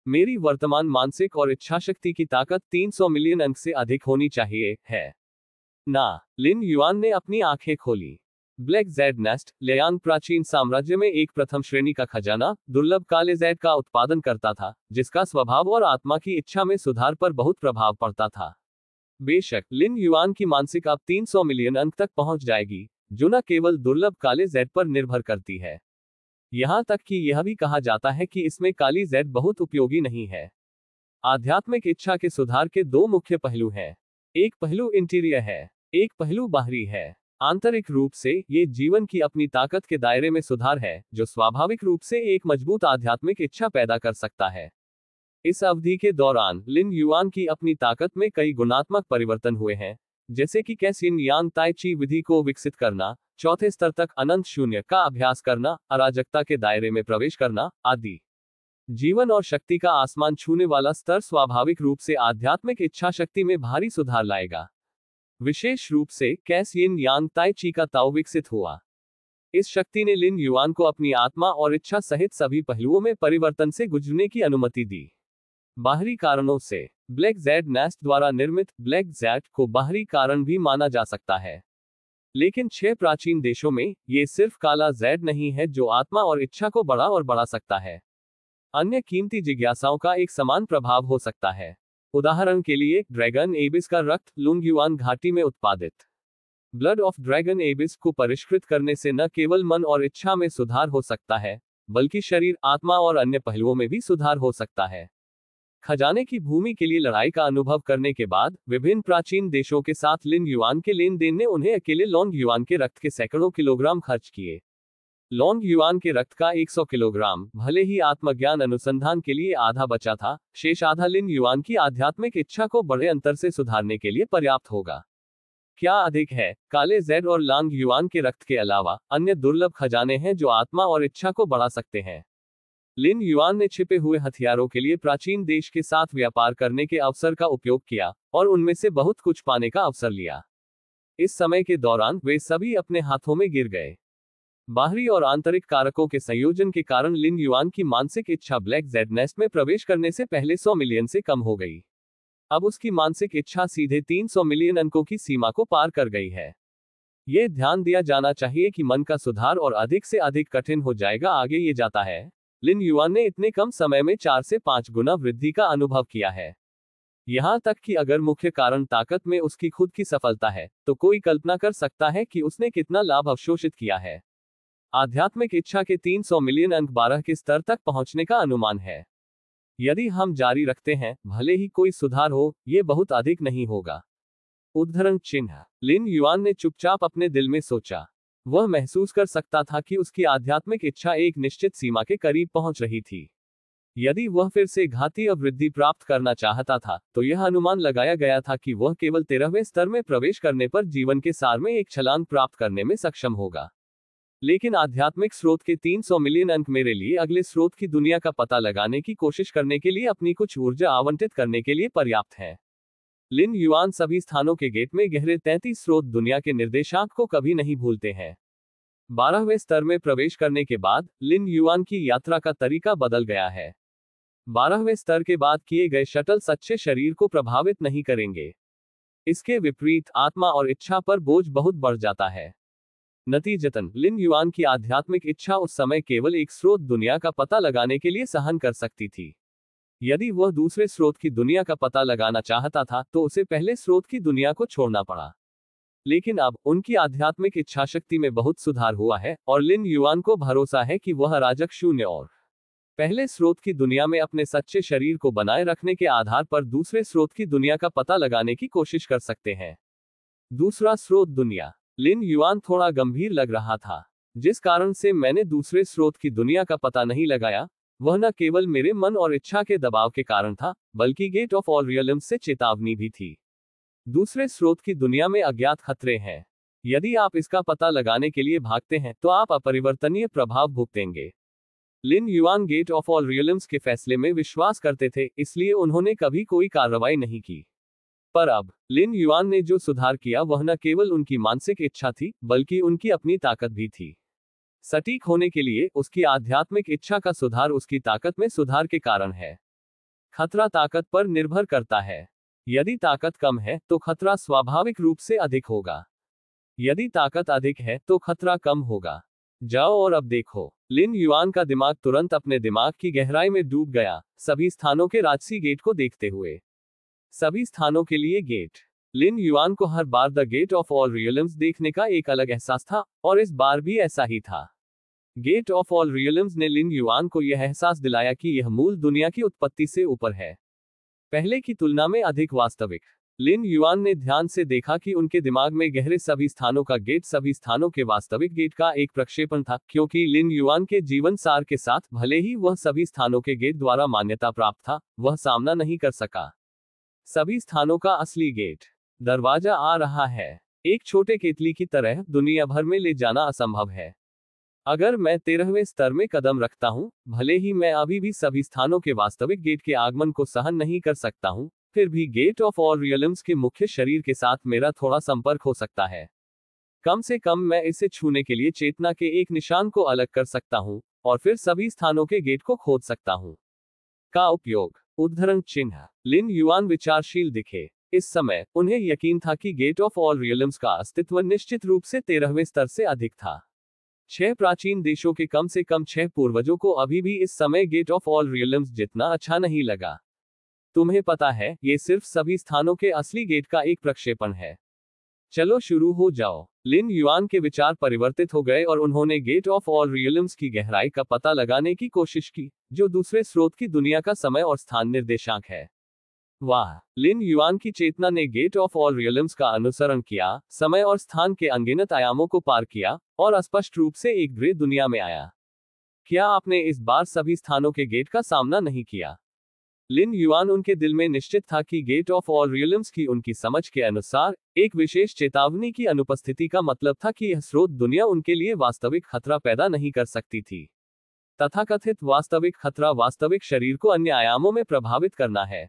A: मेरी वर्तमान मानसिक और इच्छाशक्ति की ताकत 300 मिलियन अंक से अधिक होनी चाहिए, है ना? लिन युआन ने अपनी आंखें खोली। ब्लैक ज़ेड नेस्ट लियांग प्राचीन साम्राज्य में एक प्रथम श्रेणी का खजाना, दुर्लभ काले ज़ेड का उत्पादन करता था, जिसका स्वभाव और आत्मा की इच्छा में सुधार पर बहुत प्रभाव पड़ता था। बेशक लिन युआन की मानसिक अब 300 मिलियन अंक तक पहुंच जाएगी, जो न केवल दुर्लभ काले ज़ेड पर निर्भर करती है, यहां तक कि यह भी कहा जाता है कि इसमें काली ज़ेड बहुत उपयोगी नहीं है। आध्यात्मिक इच्छा के सुधार के 2 मुख्य पहलू हैं। एक पहलू इंटीरियर है, एक पहलू बाहरी है। आंतरिक रूप से ये जीवन की अपनी ताकत के दायरे में सुधार है, जो स्वाभाविक रूप से एक मजबूत आध्यात्मिक इच्छा पैदा कर सकता है। इस अवधि के दौरान लिन युआन की अपनी ताकत में कई गुणात्मक परिवर्तन हुए हैं, जैसे कि कैसिन यांग ताई ची विधि को विकसित करना, चौथे स्तर तक अनंत शून्य का अभ्यास करना, अराजकता के दायरे में प्रवेश करना आदि। जीवन और शक्ति का आसमान छूने वाला स्तर स्वाभाविक रूप से आध्यात्मिक इच्छा शक्ति में भारी सुधार लाएगा। विशेष रूप से कैसिन यांग ताई ची का ताओ विकसित हुआ। इस शक्ति ने लिन युआन को अपनी आत्मा और इच्छा सहित सभी पहलुओं में परिवर्तन से गुजरने की अनुमति दी। बाहरी कारणों से ब्लैक ज़ेड नेस्ट द्वारा निर्मित ब्लैक ज़ेड को बाहरी कारण भी माना जा सकता है, लेकिन 6 प्राचीन देशों में ये सिर्फ काला ज़ेड नहीं है जो आत्मा और इच्छा को बढ़ा और बढ़ा सकता है। अन्य कीमती जिज्ञासाओं का एक समान प्रभाव हो सकता है। उदाहरण के लिए ड्रैगन एबिस का रक्त लुंग युआन घाटी में उत्पादित ब्लड ऑफ ड्रैगन एबिस को परिष्कृत करने से न केवल मन और इच्छा में सुधार हो सकता है, बल्कि शरीर, आत्मा और अन्य पहलुओं में भी सुधार हो सकता है। खजाने की भूमि के लिए लड़ाई का अनुभव करने के बाद विभिन्न प्राचीन देशों के साथ लिन युआन के लेन देन ने उन्हें अकेले लॉन्ग युआन के रक्त के सैकड़ों किलोग्राम खर्च किए। लॉन्ग युआन के रक्त का 100 किलोग्राम भले ही आत्मज्ञान अनुसंधान के लिए आधा बचा था, शेष आधा लिन युआन की आध्यात्मिक इच्छा को बड़े अंतर से सुधारने के लिए पर्याप्त होगा। क्या अधिक है, काले ज़ेड और लॉन्ग युआन के रक्त के अलावा अन्य दुर्लभ खजाने हैं जो आत्मा और इच्छा को बढ़ा सकते हैं। लिन युआन ने छिपे हुए हथियारों के लिए प्राचीन देश के साथ व्यापार करने के अवसर का उपयोग किया और उनमें से बहुत कुछ पाने का अवसर लिया। इस समय के दौरान वे सभी अपने हाथों में गिर गए। बाहरी और आंतरिक कारकों के संयोजन के कारण लिन युआन की मानसिक इच्छा ब्लैक ज़ेड नेस्ट में प्रवेश करने से पहले 100 मिलियन से कम हो गई। अब उसकी मानसिक इच्छा सीधे 300 मिलियन अंकों की सीमा को पार कर गई है। यह ध्यान दिया जाना चाहिए कि मन का सुधार और अधिक से अधिक कठिन हो जाएगा आगे ये जाता है। लिन युआन ने इतने कम समय में 4 से 5 गुना वृद्धि का अनुभव किया है। यहां तक कि अगर मुख्य कारण ताकत में उसकी खुद की सफलता है, तो कोई कल्पना कर सकता है कि उसने कितना लाभ अवशोषित किया है। आध्यात्मिक इच्छा के 300 मिलियन अंक 12 के स्तर तक पहुंचने का अनुमान है। यदि हम जारी रखते हैं, भले ही कोई सुधार हो, यह बहुत अधिक नहीं होगा। उद्धरण चिन्ह। लिन युआन ने चुपचाप अपने दिल में सोचा। वह महसूस कर सकता था कि उसकी आध्यात्मिक इच्छा एक निश्चित सीमा के करीब पहुंच रही थी। यदि वह फिर से घाती अवृद्धि प्राप्त करना चाहता था, तो यह अनुमान लगाया गया था कि वह केवल 13वें स्तर में प्रवेश करने पर जीवन के सार में एक छलांग प्राप्त करने में सक्षम होगा। लेकिन आध्यात्मिक स्रोत के 300 मिलियन अंक मेरे लिए अगले स्रोत की दुनिया का पता लगाने की कोशिश करने के लिए अपनी कुछ ऊर्जा आवंटित करने के लिए पर्याप्त है। लिन युआन सभी स्थानों के गेट में गहरे 33 स्रोत दुनिया के निर्देशांक को कभी नहीं भूलते हैं। 12वें स्तर में प्रवेश करने के बाद लिन युआन की यात्रा का तरीका बदल गया है। 12वें स्तर के बाद किए गए शटल सच्चे शरीर को प्रभावित नहीं करेंगे। इसके विपरीत आत्मा और इच्छा पर बोझ बहुत बढ़ जाता है। नतीजतन लिन युआन की आध्यात्मिक इच्छा उस समय केवल एक स्रोत दुनिया का पता लगाने के लिए सहन कर सकती थी। यदि वह दूसरे स्रोत की दुनिया का पता लगाना चाहता था तो उसे पहले स्रोत की दुनिया को छोड़ना पड़ा। लेकिन अब उनकी आध्यात्मिक इच्छा शक्ति में बहुत सुधार हुआ है और लिन युआन को भरोसा है कि वह अराजक शून्य और पहले स्रोत की दुनिया में अपने सच्चे शरीर को बनाए रखने के आधार पर दूसरे स्रोत की दुनिया का पता लगाने की कोशिश कर सकते हैं। दूसरा स्रोत दुनिया। लिन युआन थोड़ा गंभीर लग रहा था। जिस कारण से मैंने दूसरे स्रोत की दुनिया का पता नहीं लगाया, वह न केवल मेरे मन और इच्छा के दबाव के कारण था, बल्कि गेट ऑफ ऑल रियल्म्स से चेतावनी भी थी। दूसरे स्रोत की दुनिया में अज्ञात खतरे हैं। यदि आप इसका पता लगाने के लिए भागते हैं तो आप अपरिवर्तनीय प्रभाव भुगतेंगे। लिन युआन गेट ऑफ ऑल रियल्म्स के फैसले में विश्वास करते थे, इसलिए उन्होंने कभी कोई कार्रवाई नहीं की। पर अब लिन युआन ने जो सुधार किया वह न केवल उनकी मानसिक इच्छा थी, बल्कि उनकी अपनी ताकत भी थी। सटीक होने के लिए उसकी आध्यात्मिक इच्छा का सुधार उसकी ताकत में सुधार के कारण है। खतरा ताकत पर निर्भर करता है। यदि ताकत कम है तो खतरा स्वाभाविक रूप से अधिक होगा। यदि ताकत अधिक है तो खतरा कम होगा। जाओ और अब देखो। लिन युआन का दिमाग तुरंत अपने दिमाग की गहराई में डूब गया, सभी स्थानों के राजसी गेट को देखते हुए। सभी स्थानों के लिए गेट। लिन युआन को हर बार द गेट ऑफ ऑल रियल्म्स देखने का एक अलग एहसास था, और इस बार भी ऐसा ही था। गेट ऑफ ऑल रियल्म्स ने लिन युआन को यह एहसास दिलाया कि यह मूल दुनिया की उत्पत्ति से ऊपर है, पहले की तुलना में अधिक वास्तविक। लिन युआन ने ध्यान से देखा कि उनके दिमाग में गहरे सभी स्थानों का गेट सभी स्थानों के वास्तविक गेट का एक प्रक्षेपण था, क्योंकि लिन युआन के जीवन सार के साथ भले ही वह सभी स्थानों के गेट द्वारा मान्यता प्राप्त था, वह सामना नहीं कर सका। सभी स्थानों का असली गेट दरवाजा आ रहा है। एक छोटे केतली की तरह दुनिया भर में ले जाना असंभव है। अगर मैं 13वें स्तर में कदम रखता हूं, भले ही मैं अभी भी सभी स्थानों के वास्तविक गेट के आगमन को सहन नहीं कर सकता हूं, फिर भी गेट ऑफ ऑल रियल्म्स के मुख्य शरीर के साथ मेरा थोड़ा संपर्क हो सकता है। कम से कम मैं इसे छूने के लिए चेतना के एक निशान को अलग कर सकता हूं, और फिर सभी स्थानों के गेट को खोद सकता हूं। का उपयोग। उद्धरण चिन्ह। लिन युआन विचारशील दिखे। इस समय उन्हें यकीन था कि गेट ऑफ ऑल रियल्म्स का अस्तित्व निश्चित रूप से 13वें स्तर से अधिक था। 6 प्राचीन देशों के कम से कम 6 पूर्वजों को अभी भी इस समय गेट ऑफ ऑल रियल्म्स जितना अच्छा नहीं लगा। तुम्हें पता है, ये सिर्फ सभी स्थानों के असली गेट का एक प्रक्षेपण है। चलो शुरू हो जाओ। लिन युआन के विचार परिवर्तित हो गए और उन्होंने गेट ऑफ ऑल रियल्म्स की गहराई का पता लगाने की कोशिश की, जो दूसरे स्रोत की दुनिया का समय और स्थान निर्देशांक है। वाह। लिन युआन की चेतना ने गेट ऑफ ऑल रियल्म्स का अनुसरण किया, समय और स्थान के अनगिनत आयामों को पार किया, और स्पष्ट रूप से एक ग्रे दुनिया में आया। क्या आपने इस बार सभी स्थानों के गेट का सामना नहीं किया? लिन युआन उनके दिल में निश्चित था कि गेट ऑफ ऑल रियल्म्स की उनकी समझ के अनुसार एक विशेष चेतावनी की अनुपस्थिति का मतलब था कि यह स्रोत दुनिया उनके लिए वास्तविक खतरा पैदा नहीं कर सकती थी। तथाकथित वास्तविक खतरा वास्तविक शरीर को अन्य आयामों में प्रभावित करना है।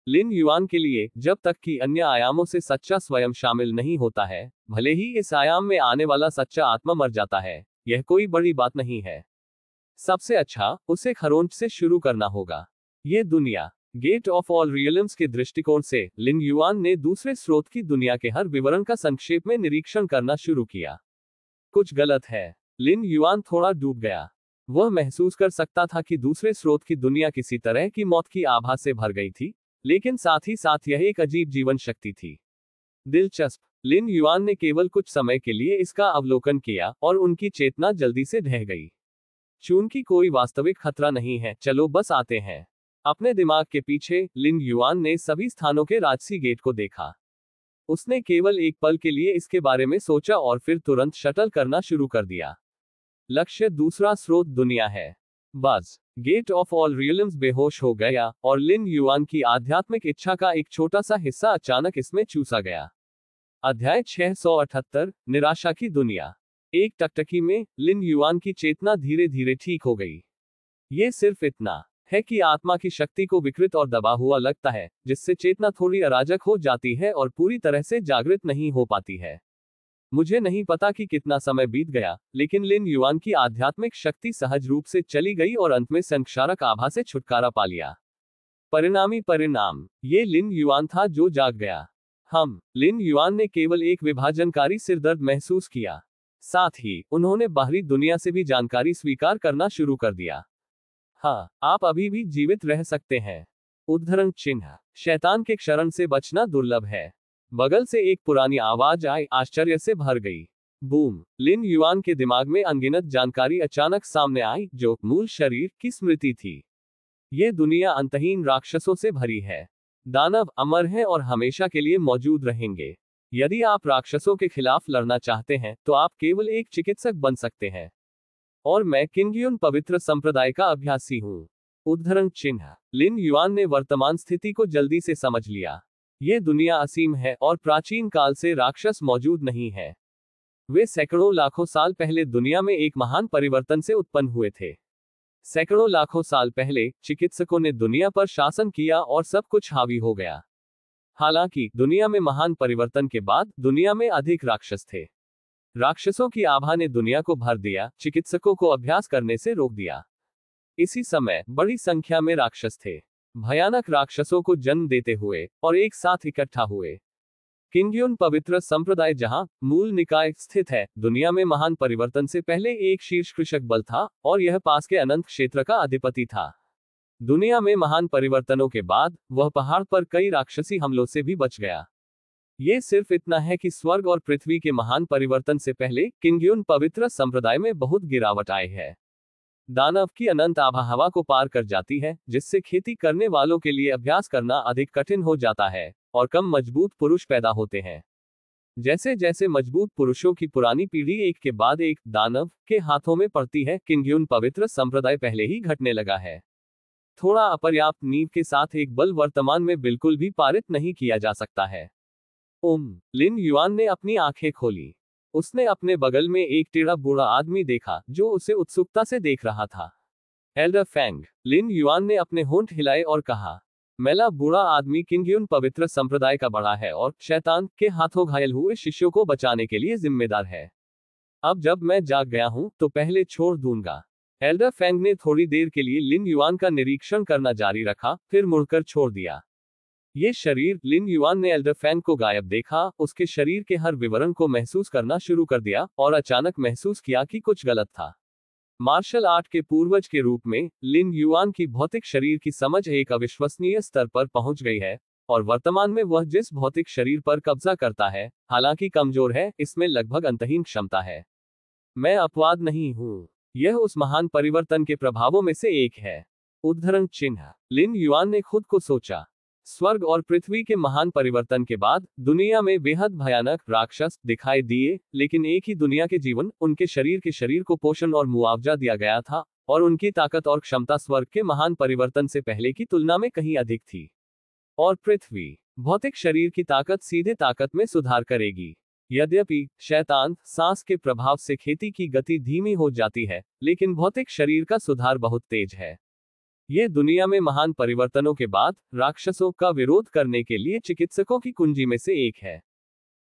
A: लिन युआन के लिए, जब तक कि अन्य आयामों से सच्चा स्वयं शामिल नहीं होता है, भले ही इस आयाम में आने वाला सच्चा आत्मा मर जाता है, यह कोई बड़ी बात नहीं है। सबसे अच्छा, उसे खरोंच से शुरू करना होगा। ये दुनिया। गेट ऑफ ऑल रियल्म्स के दृष्टिकोण से, लिन युआन ने दूसरे स्रोत की दुनिया के हर विवरण का संक्षेप में निरीक्षण करना शुरू किया। कुछ गलत है। लिन युआन थोड़ा डूब गया। वह महसूस कर सकता था कि दूसरे स्रोत की दुनिया किसी तरह की मौत की आभा से भर गई थी, लेकिन साथ ही साथ यह एक अजीब जीवन शक्ति थी। दिलचस्प। लिन युआन ने केवल कुछ समय के लिए इसका अवलोकन किया, और उनकी चेतना जल्दी से ढह गई। चूंकि कोई वास्तविक खतरा नहीं है, चलो बस आते हैं। अपने दिमाग के पीछे, लिन युआन ने सभी स्थानों के राजसी गेट को देखा। उसने केवल एक पल के लिए इसके बारे में सोचा और फिर तुरंत शटल करना शुरू कर दिया। लक्ष्य दूसरा स्रोत दुनिया है। बस। गेट ऑफ ऑल रियल्म्स बेहोश हो गया, और लिन युआन की आध्यात्मिक इच्छा का एक छोटा सा हिस्सा अचानक इसमें चूसा गया। अध्याय 678, निराशा की दुनिया। एक टकटकी में, लिन युआन की चेतना धीरे धीरे ठीक हो गई। ये सिर्फ इतना है कि आत्मा की शक्ति को विकृत और दबा हुआ लगता है, जिससे चेतना थोड़ी अराजक हो जाती है और पूरी तरह से जागृत नहीं हो पाती है। मुझे नहीं पता कि कितना समय बीत गया, लेकिन लिन युआन की आध्यात्मिक शक्ति सहज रूप से चली गई और अंत में संक्षारक आभा से छुटकारा पा लिया। परिणाम, ये लिन युआन था जो जाग गया। लिन युआन ने केवल एक विभाजनकारी सिरदर्द महसूस किया। साथ ही उन्होंने बाहरी दुनिया से भी जानकारी स्वीकार करना शुरू कर दिया। हाँ, आप अभी भी जीवित रह सकते हैं। उद्धरण चिन्ह, शैतान के शरण से बचना दुर्लभ है। बगल से एक पुरानी आवाज आई, आश्चर्य से भर गई। बूम! लिन युआन के दिमाग में अनगिनत जानकारी अचानक सामने आई, जो मूल शरीर की स्मृति थी। ये दुनिया अंतहीन राक्षसों से भरी है। दानव अमर हैं और हमेशा के लिए मौजूद रहेंगे। यदि आप राक्षसों के खिलाफ लड़ना चाहते हैं, तो आप केवल एक चिकित्सक बन सकते हैं। और मैं किंगयुन पवित्र संप्रदाय का अभ्यासी हूँ। उद्धरण चिन्ह, लिन युआन ने वर्तमान स्थिति को जल्दी से समझ लिया। ये दुनिया असीम है और प्राचीन काल से राक्षस मौजूद नहीं है। वे सैकड़ों लाखों साल पहले दुनिया में एक महान परिवर्तन से उत्पन्न हुए थे। सैकड़ों लाखों साल पहले चिकित्सकों ने दुनिया पर शासन किया और सब कुछ हावी हो गया। हालांकि दुनिया में महान परिवर्तन के बाद दुनिया में अधिक राक्षस थे। राक्षसों की आभा ने दुनिया को भर दिया, चिकित्सकों को अभ्यास करने से रोक दिया। इसी समय बड़ी संख्या में राक्षस थे, भयानक राक्षसों को जन्म देते हुए और एक साथ इकट्ठा हुए। किंगयुन पवित्र संप्रदाय, जहां मूल निकाय स्थित है, दुनिया में महान परिवर्तन से पहले एक शीर्ष कृषक बल था और यह पास के अनंत क्षेत्र का अधिपति था। दुनिया में महान परिवर्तनों के बाद वह पहाड़ पर कई राक्षसी हमलों से भी बच गया। ये सिर्फ इतना है कि स्वर्ग और पृथ्वी के महान परिवर्तन से पहले किंगयुन पवित्र संप्रदाय में बहुत गिरावट आई है। दानव की अनंत आभा हवा को पार कर जाती है, जिससे खेती करने वालों के लिए अभ्यास करना अधिक कठिन हो जाता है और कम मजबूत पुरुष पैदा होते हैं। जैसे जैसे मजबूत पुरुषों की पुरानी पीढ़ी एक के बाद एक दानव के हाथों में पड़ती है, किंगयुन पवित्र संप्रदाय पहले ही घटने लगा है। थोड़ा अपर्याप्त नींव के साथ एक बल वर्तमान में बिल्कुल भी पारित नहीं किया जा सकता है। लिन युआन ने अपनी आंखें खोली। उसने अपने बगल में एक टेढ़ा बूढ़ा आदमी देखा जो उसे उत्सुकता से देख रहा था। एल्डर फैंग, लिन युआन ने अपने होंठ हिलाए और कहा। मैला बूढ़ा आदमी किंगयुन पवित्र संप्रदाय का बड़ा है और शैतान के हाथों घायल हुए शिष्यों को बचाने के लिए जिम्मेदार है। अब जब मैं जाग गया हूं, तो पहले छोड़ दूंगा। एल्डर फैंग ने थोड़ी देर के लिए लिन युआन का निरीक्षण करना जारी रखा, फिर मुड़कर छोड़ दिया। ये शरीर, लिन युआन ने एल्डर फैंग को गायब देखा, उसके शरीर के हर विवरण को महसूस करना शुरू कर दिया और अचानक महसूस किया कि कुछ गलत था। मार्शल आर्ट के पूर्वज के रूप में लिन युआन की भौतिक शरीर की समझ एक अविश्वसनीय स्तर पर पहुंच गई है और वर्तमान में वह जिस भौतिक शरीर पर कब्जा करता है, हालांकि कमजोर है, इसमें लगभग अंतहीन क्षमता है। मैं अपवाद नहीं हूं, यह उस महान परिवर्तन के प्रभावों में से एक है। उद्धरण चिन्ह, लिन युआन ने खुद को सोचा। स्वर्ग और पृथ्वी के महान परिवर्तन के बाद दुनिया में बेहद भयानक राक्षस दिखाई दिए, लेकिन एक ही दुनिया के जीवन, उनके शरीर को पोषण और मुआवजा दिया गया था और उनकी ताकत और क्षमता स्वर्ग के महान परिवर्तन से पहले की तुलना में कहीं अधिक थी। और पृथ्वी, भौतिक शरीर की ताकत सीधे ताकत में सुधार करेगी। यद्यपि शैतान सांस के प्रभाव से खेती की गति धीमी हो जाती है, लेकिन भौतिक शरीर का सुधार बहुत तेज है। ये दुनिया में महान परिवर्तनों के बाद राक्षसों का विरोध करने के लिए चिकित्सकों की कुंजी में से एक है।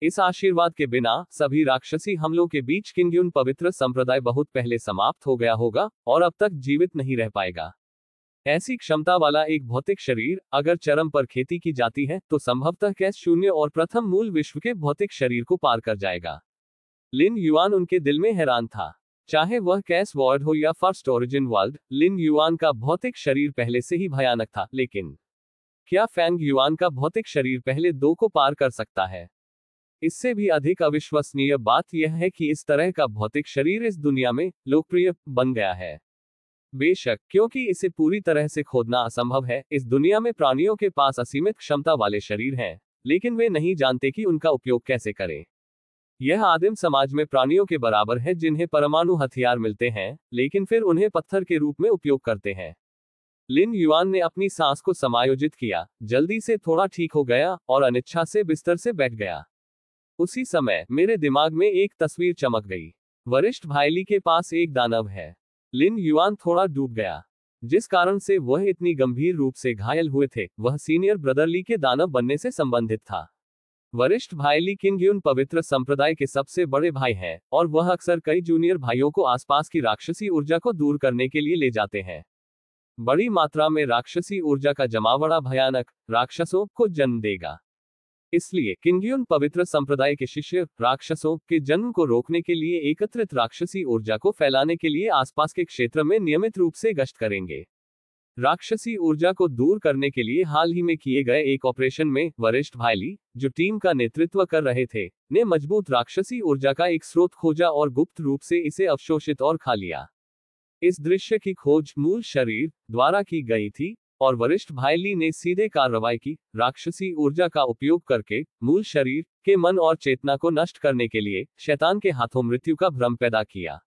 A: इस आशीर्वाद के बिना सभी राक्षसी हमलों के बीच किंगयुन पवित्र संप्रदाय बहुत पहले समाप्त हो गया होगा और अब तक जीवित नहीं रह पाएगा। ऐसी क्षमता वाला एक भौतिक शरीर अगर चरम पर खेती की जाती है, तो संभवतः कैस शून्य और प्रथम मूल विश्व के भौतिक शरीर को पार कर जाएगा। लिन युआन उनके दिल में हैरान था। चाहे वह कैस वर्ल्ड हो या फर्स्ट ओरिजिन वर्ल्ड, लिन युआन का भौतिक शरीर पहले से ही भयानक था, लेकिन क्या फैंग युआन का भौतिक शरीर पहले दो को पार कर सकता है? इससे भी अधिक अविश्वसनीय बात यह है कि इस तरह का भौतिक शरीर इस दुनिया में लोकप्रिय बन गया है। बेशक, क्योंकि इसे पूरी तरह से खोदना असंभव है, इस दुनिया में प्राणियों के पास असीमित क्षमता वाले शरीर हैं, लेकिन वे नहीं जानते कि उनका उपयोग कैसे करें। यह आदिम समाज में प्राणियों के बराबर है जिन्हें परमाणु हथियार मिलते हैं, लेकिन फिर उन्हें पत्थर के रूप में उपयोग करते हैं। लिन युआन ने अपनी सांस को समायोजित किया, जल्दी से थोड़ा ठीक हो गया और अनिच्छा से बिस्तर से बैठ गया। उसी समय मेरे दिमाग में एक तस्वीर चमक गई। वरिष्ठ भाईली के पास एक दानव है। लिन युआन थोड़ा डूब गया। जिस कारण से वह इतनी गंभीर रूप से घायल हुए थे, वह सीनियर ब्रदर ली के दानव बनने से संबंधित था। वरिष्ठ भाई ली किंगयुन पवित्र संप्रदाय के सबसे बड़े भाई हैं, और वह अक्सर कई जूनियर भाइयों को आसपास की राक्षसी ऊर्जा को दूर करने के लिए ले जाते हैं। बड़ी मात्रा में राक्षसी ऊर्जा का जमावड़ा भयानक राक्षसों को जन्म देगा। इसलिए किंगयुन पवित्र संप्रदाय के शिष्य राक्षसों के जन्म को रोकने के लिए एकत्रित राक्षसी ऊर्जा को फैलाने के लिए आसपास के क्षेत्र में नियमित रूप से गश्त करेंगे। राक्षसी ऊर्जा को दूर करने के लिए हाल ही में किए गए एक ऑपरेशन में वरिष्ठ भाई ली, जो टीम का नेतृत्व कर रहे थे, ने मजबूत राक्षसी ऊर्जा का एक स्रोत खोजा और गुप्त रूप से इसे अवशोषित और खा लिया। इस दृश्य की खोज मूल शरीर द्वारा की गई थी, और वरिष्ठ भाई ली ने सीधे कार्रवाई की, राक्षसी ऊर्जा का उपयोग करके मूल शरीर के मन और चेतना को नष्ट करने के लिए शैतान के हाथों मृत्यु का भ्रम पैदा किया।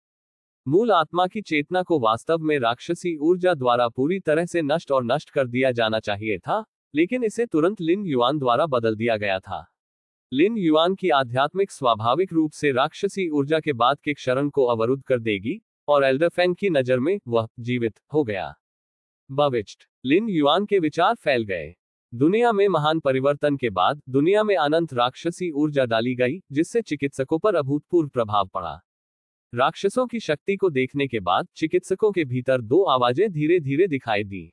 A: मूल आत्मा की चेतना को वास्तव में राक्षसी ऊर्जा द्वारा पूरी तरह से नष्ट कर दिया जाना चाहिए था, लेकिन इसे तुरंत लिन युआन द्वारा बदल दिया गया था। लिन युआन की आध्यात्मिक स्वाभाविक रूप से राक्षसी ऊर्जा के बाद के क्षरण को अवरुद्ध कर देगी, और एल्डर फेंग की नजर में वह जीवित हो गया। बविच्ड लिन युआन के विचार फैल गए। दुनिया में महान परिवर्तन के बाद दुनिया में अनंत राक्षसी ऊर्जा डाली गई, जिससे चिकित्सकों पर अभूतपूर्व प्रभाव पड़ा। राक्षसों की शक्ति को देखने के बाद चिकित्सकों के भीतर दो आवाजें धीरे धीरे दिखाई दी।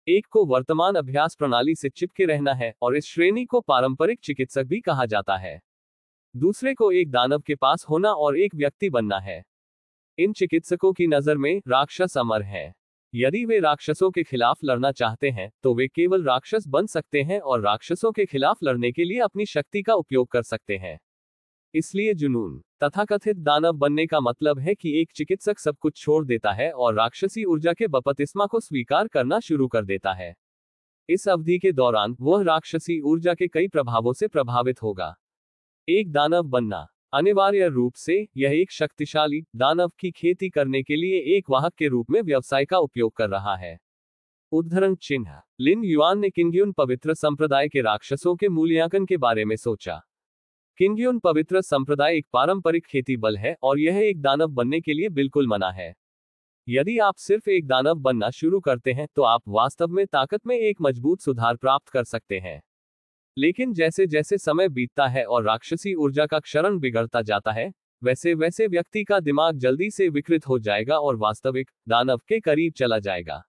A: एक को वर्तमान अभ्यास प्रणाली से चिपके रहना है, और इस श्रेणी को पारंपरिक चिकित्सक भी कहा जाता है। दूसरे को एक दानव के पास होना और एक व्यक्ति बनना है। इन चिकित्सकों की नजर में राक्षस अमर है। यदि वे राक्षसों के खिलाफ लड़ना चाहते हैं तो वे केवल राक्षस बन सकते हैं और राक्षसों के खिलाफ लड़ने के लिए अपनी शक्ति का उपयोग कर सकते हैं। इसलिए जुनून तथाकथित दानव बनने का मतलब है कि एक चिकित्सक सब कुछ छोड़ देता है और राक्षसी ऊर्जा के बपतिस्मा को स्वीकार करना शुरू कर देता है। इस अवधि के दौरान वह राक्षसी ऊर्जा के कई प्रभावों से प्रभावित होगा। एक दानव बनना अनिवार्य रूप से यह एक शक्तिशाली दानव की खेती करने के लिए एक वाहक के रूप में व्यवसाय का उपयोग कर रहा है। उद्धरण चिन्ह लिन युआन ने किंगयुन पवित्र संप्रदाय के राक्षसों के मूल्यांकन के बारे में सोचा। किंगयुन पवित्र संप्रदाय एक पारंपरिक खेती बल है और यह एक दानव बनने के लिए बिल्कुल मना है। यदि आप सिर्फ एक दानव बनना शुरू करते हैं तो आप वास्तव में ताकत में एक मजबूत सुधार प्राप्त कर सकते हैं। लेकिन जैसे जैसे समय बीतता है और राक्षसी ऊर्जा का क्षरण बिगड़ता जाता है, वैसे वैसे व्यक्ति का दिमाग जल्दी से विकृत हो जाएगा और वास्तविक दानव के करीब चला जाएगा।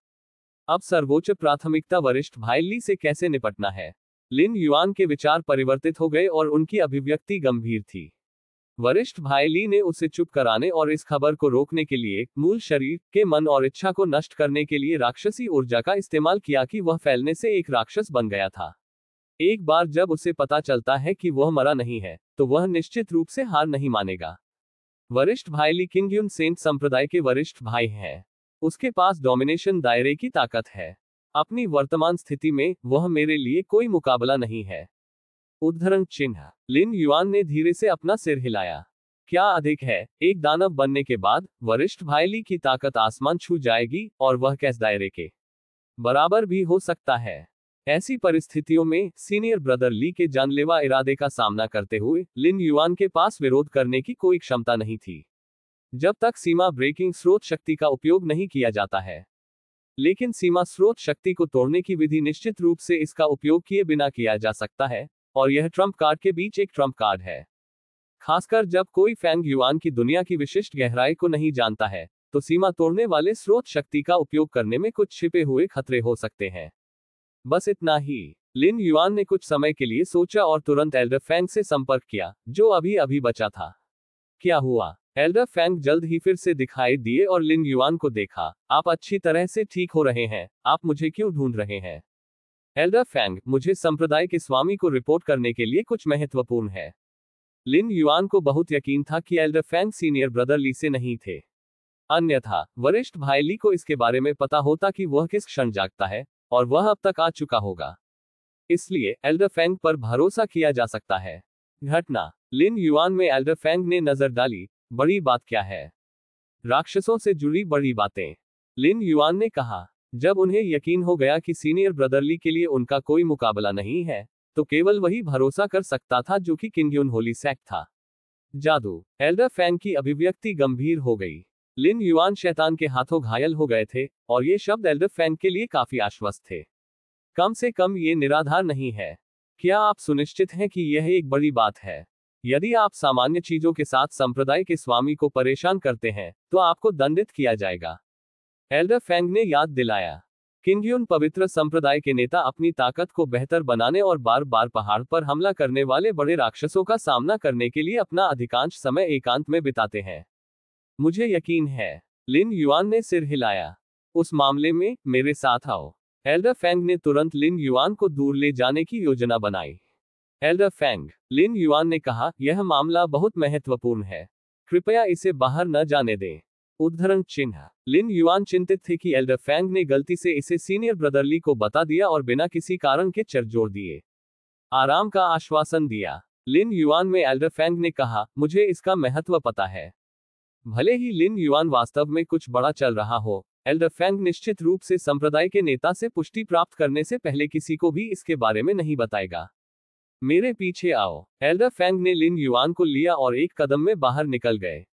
A: अब सर्वोच्च प्राथमिकता वरिष्ठ भाई ली से कैसे निपटना है। लिन युआन के विचार परिवर्तित हो गए और उनकी अभिव्यक्ति गंभीर थी। वरिष्ठ भाई ली ने उसे चुप कराने और इस खबर को रोकने के लिए मूल शरीर के मन और इच्छा को नष्ट करने के लिए राक्षसी ऊर्जा का इस्तेमाल किया कि वह फैलने से एक राक्षस बन गया था। एक बार जब उसे पता चलता है कि वह मरा नहीं है, तो वह निश्चित रूप से हार नहीं मानेगा। वरिष्ठ भाई ली किंगयुन सेंट संप्रदाय के वरिष्ठ भाई हैं। उसके पास डोमिनेशन दायरे की ताकत है। अपनी वर्तमान स्थिति में वह मेरे लिए कोई मुकाबला नहीं है। उद्धरण चिन्ह लिन युआन ने धीरे से अपना सिर हिलाया। क्या अधिक है, एक दानव बनने के बाद वरिष्ठ भाई ली की ताकत आसमान छू जाएगी और वह कैस दायरे के बराबर भी हो सकता है। ऐसी परिस्थितियों में सीनियर ब्रदर ली के जानलेवा इरादे का सामना करते हुए लिन युआन के पास विरोध करने की कोई क्षमता नहीं थी, जब तक सीमा ब्रेकिंग स्रोत शक्ति का उपयोग नहीं किया जाता है। लेकिन सीमा स्रोत शक्ति को तोड़ने की विधि निश्चित रूप से इसका उपयोग किए बिना किया जा सकता है, और यह ट्रम्प कार्ड के बीच एक ट्रम्प कार्ड है। खासकर जब कोई फेंग युआन की दुनिया की विशिष्ट गहराई को नहीं जानता है, तो सीमा तोड़ने वाले स्रोत शक्ति का उपयोग करने में कुछ छिपे हुए खतरे हो सकते हैं। बस इतना ही। लिन युआन ने कुछ समय के लिए सोचा और तुरंत एल्डर फेंग से संपर्क किया, जो अभी अभी बचा था। क्या हुआ? एल्डर फेंग जल्द ही फिर से दिखाई दिए और लिन युआन को देखा। आप अच्छी तरह से ठीक हो रहे हैं, आप मुझे क्यों ढूंढ रहे हैं? एल्डर फेंग, मुझे संप्रदाय के स्वामी को रिपोर्ट करने के लिए कुछ महत्वपूर्ण है। लिन युआन को बहुत यकीन था कि एल्डर फेंग सीनियर ब्रदर ली से नहीं थे। अन्यथा वरिष्ठ भाई ली को इसके बारे में पता होता कि वह किस क्षण जागता है, और वह अब तक आ चुका होगा। इसलिए एल्डर फेंग पर भरोसा किया जा सकता है। घटना लिन युआन में एल्डर फेंग ने नजर डाली। बड़ी बात क्या है? राक्षसों से जुड़ी बड़ी बातें, लिन युआन ने कहा। जब उन्हें यकीन हो गया कि सीनियर ब्रदरली के लिए उनका कोई मुकाबला नहीं है, तो केवल वही भरोसा कर सकता था जो कि किंगयुन होली सेक्ट था। जादू। एल्डर फेंग की अभिव्यक्ति गंभीर हो गई। लिन युआन शैतान के हाथों घायल हो गए थे, और ये शब्द एल्डर फेंग के लिए काफी आश्वस्त थे। कम से कम ये निराधार नहीं है। क्या आप सुनिश्चित हैं कि यह एक बड़ी बात है? यदि आप सामान्य चीजों के साथ संप्रदाय के स्वामी को परेशान करते हैं, तो आपको दंडित किया जाएगा। एल्डर फेंग ने याद दिलाया। किंगयुन पवित्र संप्रदाय के नेता अपनी ताकत को बेहतर बनाने और बार बार पहाड़ पर हमला करने वाले बड़े राक्षसों का सामना करने के लिए अपना अधिकांश समय एकांत में बिताते हैं। मुझे यकीन है। लिन युआन ने सिर हिलाया। उस मामले में मेरे साथ आओ। एल्डर फेंग ने तुरंत लिन युआन को दूर ले जाने की योजना बनाई। एल्डर फेंग, लिन युआन ने कहा, यह मामला बहुत महत्वपूर्ण है। कृपया इसे बाहर न जाने दें। उद्धरण चिन्ह। लिन युआन चिंतित थे कि एल्डर फेंग ने गलती से इसे सीनियर ब्रदर ली को बता दिया और बिना किसी कारण के चर जोड़ दिए। आराम का आश्वासन दिया। लिन युआन में एल्डर फेंग ने कहा, मुझे इसका महत्व पता है। भले ही लिन युआन वास्तव में कुछ बड़ा चल रहा हो, एल्डर फेंग निश्चित रूप से संप्रदाय के नेता से पुष्टि प्राप्त करने से पहले किसी को भी इसके बारे में नहीं बताएगा। मेरे पीछे आओ। एल्डर फेंग ने लिन युआन को लिया और एक कदम में बाहर निकल गए।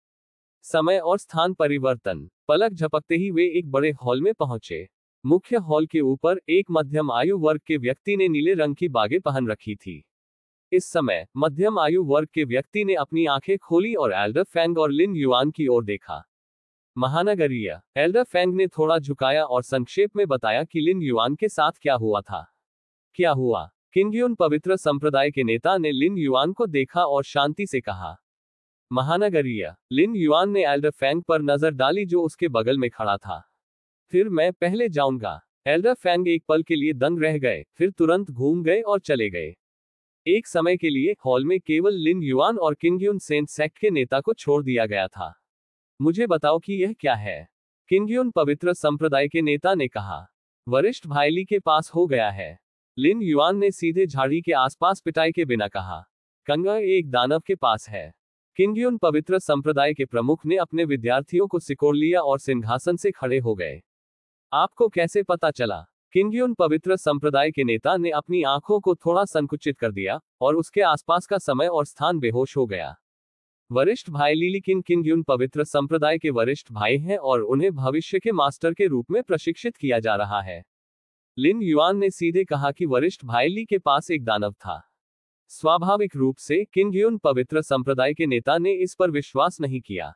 A: समय और स्थान परिवर्तन। पलक झपकते ही वे एक बड़े हॉल में पहुंचे। मुख्य हॉल के ऊपर एक मध्यम आयु वर्ग के व्यक्ति ने नीले रंग की बागे पहन रखी थी। इस समय मध्यम आयु वर्ग के व्यक्ति ने अपनी आंखें खोली और एल्डर फेंग और लिन युआन की ओर देखा। महानगरीय। एल्डर फेंग ने थोड़ा झुकाया और संक्षेप में बताया कि लिन युआन के साथ क्या हुआ था। क्या हुआ? किंगयुन पवित्र संप्रदाय के नेता ने लिन युआन को देखा और शांति से कहा। महानगरीय। लिन युआन ने एल्डर फेंग पर नजर डाली जो उसके बगल में खड़ा था। फिर मैं पहले जाऊंगा। एल्डर फेंग एक पल के लिए दंग रह गए, फिर तुरंत घूम गए और चले गए। एक समय के लिए हॉल में केवल लिन युआन और किंगयुन सेंट सेक्ट के नेता को छोड़ दिया गया था। मुझे बताओ कि यह क्या है? किंगयुन पवित्र संप्रदाय के नेता ने कहा। वरिष्ठ भाई ली के पास हो गया है। लिन युआन ने सीधे झाड़ी के आसपास पिटाई के बिना कहा। कंगा एक दानव के पास है। किंगयुन पवित्र संप्रदाय के प्रमुख ने अपने विद्यार्थियों को सिकोड़ लिया और सिंहासन से खड़े हो गए। आपको कैसे पता चला? किंगयुन पवित्र संप्रदाय के नेता ने अपनी आंखों को थोड़ा संकुचित कर दिया और उसके आसपास का समय और स्थान बेहोश हो गया। वरिष्ठ भाई लीलिकिन किंगयुन पवित्र संप्रदाय के वरिष्ठ भाई हैं और उन्हें भविष्य के मास्टर के रूप में प्रशिक्षित किया जा रहा है। लिन युआन ने सीधे कहा कि वरिष्ठ भाई ली के पास एक दानव था। स्वाभाविक रूप से किंगयुन पवित्र संप्रदाय के नेता ने इस पर विश्वास नहीं किया।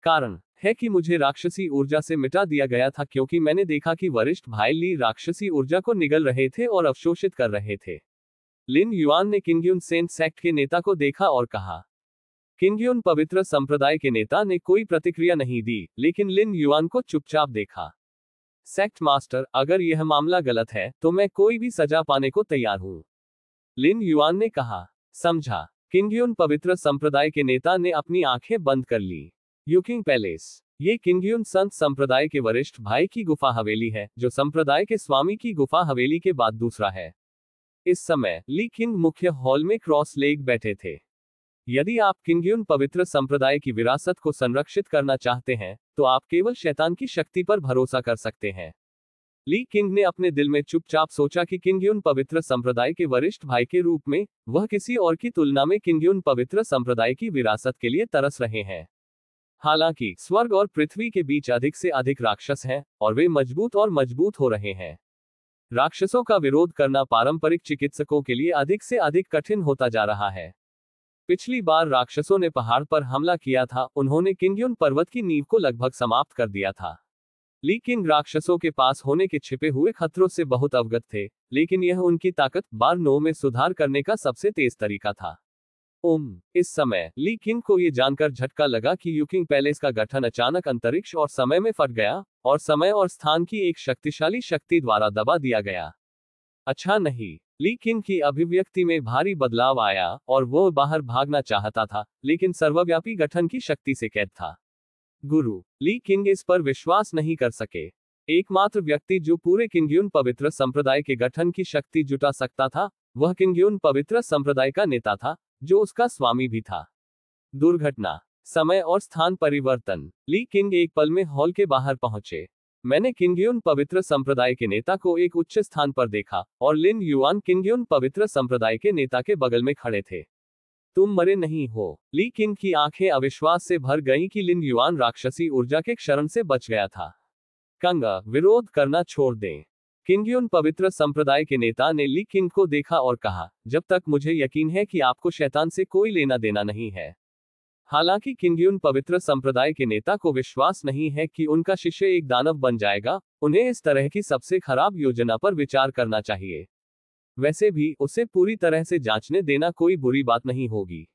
A: कारण है कि मुझे राक्षसी ऊर्जा से मिटा दिया गया था क्योंकि मैंने देखा कि वरिष्ठ भाई ली राक्षसी ऊर्जा को निगल रहे थे और अवशोषित कर रहे थे। लिन युआन ने किंगयुन सेंट सेक्ट के नेता को देखा और कहा। किंगयुन पवित्र संप्रदाय के नेता ने कोई प्रतिक्रिया नहीं दी, लेकिन लिन युआन को चुपचाप देखा। सेक्ट मास्टर, अगर यह मामला गलत है तो मैं कोई भी सजा पाने को तैयार हूं। लिन युआन ने कहा। समझा। किंगयुन पवित्र संप्रदाय के नेता ने अपनी आंखें बंद कर ली। युकिंग पैलेस। ये किंगयुन संत संप्रदाय के वरिष्ठ भाई की गुफा हवेली है, जो संप्रदाय के स्वामी की गुफा हवेली के बाद दूसरा है। इस समय ली किंग मुख्य हॉल में क्रॉस लेग बैठे थे। यदि आप किंगयुन पवित्र संप्रदाय की विरासत को संरक्षित करना चाहते हैं, तो आप केवल शैतान की शक्ति पर भरोसा कर सकते हैं। ली किंग ने अपने दिल में चुपचाप सोचा कि किंगयुन पवित्र संप्रदाय के वरिष्ठ भाई के रूप में वह किसी और की तुलना में किंगयुन पवित्र संप्रदाय की विरासत के लिए तरस रहे हैं। हालांकि स्वर्ग और पृथ्वी के बीच अधिक से अधिक राक्षस हैं और वे मजबूत और मजबूत हो रहे हैं। राक्षसों का विरोध करना पारंपरिक चिकित्सकों के लिए अधिक से अधिक कठिन होता जा रहा है। पिछली बार राक्षसों ने पहाड़ पर हमला किया था, उन्होंने किंगयुन पर्वत की नींव को लगभग समाप्त कर दिया था। ली किंग राक्षसों के पास होने के छिपे हुए खतरों से बहुत अवगत थे, लेकिन यह उनकी ताकत बार 9 में सुधार करने का सबसे तेज तरीका था। इस समय ली किंग को यह जानकर झटका लगा कि युकिंग पैलेस का गठन अचानक अंतरिक्ष और समय में फट गया और समय और स्थान की एक शक्तिशाली शक्ति द्वारा दबा दिया गया। अच्छा नहीं। ली किंग की अभिव्यक्ति में भारी बदलाव आया और वह बाहर भागना चाहता था, लेकिन सर्वव्यापी गठन की शक्ति से कैद था। गुरु ली किंग इस पर विश्वास नहीं कर सके। एकमात्र व्यक्ति जो पूरे किंगयुन पवित्र संप्रदाय के गठन की शक्ति जुटा सकता था, वह किंगयुन पवित्र संप्रदाय का नेता था, जो उसका स्वामी भी था। दुर्घटना। समय और स्थान परिवर्तन। ली किंग एक पल में हॉल के बाहर पहुंचे। मैंने किंगयुन पवित्र संप्रदाय के नेता को एक उच्च स्थान पर देखा और लिन युआन किंगयुन पवित्र संप्रदाय के नेता के बगल में खड़े थे। तुम मरे नहीं हो। ली किंग की आंखें अविश्वास से भर गईं कि लिन युआन राक्षसी ऊर्जा के क्षरण से बच गया था। कंगा, विरोध करना छोड़ दें। किंगयुन पवित्र संप्रदाय के नेता ने ली किंग को देखा और कहा, जब तक मुझे यकीन है कि आपको शैतान से कोई लेना देना नहीं है। हालांकि किंगयुन पवित्र संप्रदाय के नेता को विश्वास नहीं है कि उनका शिष्य एक दानव बन जाएगा, उन्हें इस तरह की सबसे खराब योजना पर विचार करना चाहिए। वैसे भी उसे पूरी तरह से जांचने देना कोई बुरी बात नहीं होगी।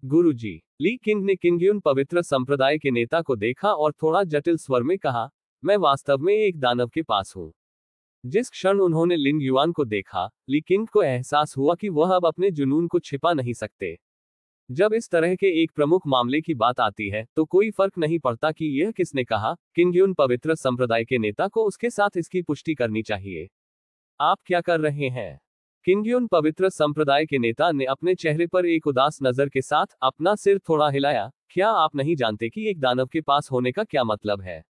A: गुरुजी, ली किंग ने किंगयुन पवित्र संप्रदाय के नेता को देखा और थोड़ा जटिल स्वर में कहा, मैं वास्तव में एक दानव के पास हूं। जिस क्षण उन्होंने लिन युआन को देखा, ली किंग को एहसास हुआ कि वह अब अपने जुनून को छिपा नहीं सकते। जब इस तरह के एक प्रमुख मामले की बात आती है तो कोई फर्क नहीं पड़ता कि यह किसने कहा, किंगयुन पवित्र संप्रदाय के नेता को उसके साथ इसकी पुष्टि करनी चाहिए। आप क्या कर रहे हैं? किंगयुन पवित्र संप्रदाय के नेता ने अपने चेहरे पर एक उदास नजर के साथ अपना सिर थोड़ा हिलाया। क्या आप नहीं जानते कि एक दानव के पास होने का क्या मतलब है?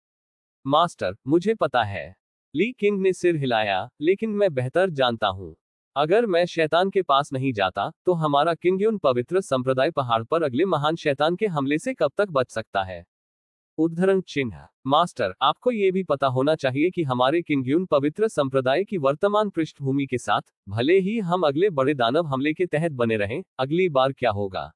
A: मास्टर, मुझे पता है। ली किंग ने सिर हिलाया, लेकिन मैं बेहतर जानता हूं। अगर मैं शैतान के पास नहीं जाता तो हमारा किंगयुन पवित्र संप्रदाय पहाड़ पर अगले महान शैतान के हमले से कब तक बच सकता है? उद्धरण चिन्ह। मास्टर, आपको ये भी पता होना चाहिए कि हमारे किंगयुन पवित्र संप्रदाय की वर्तमान पृष्ठभूमि के साथ, भले ही हम अगले बड़े दानव हमले के तहत बने रहें, अगली बार क्या होगा?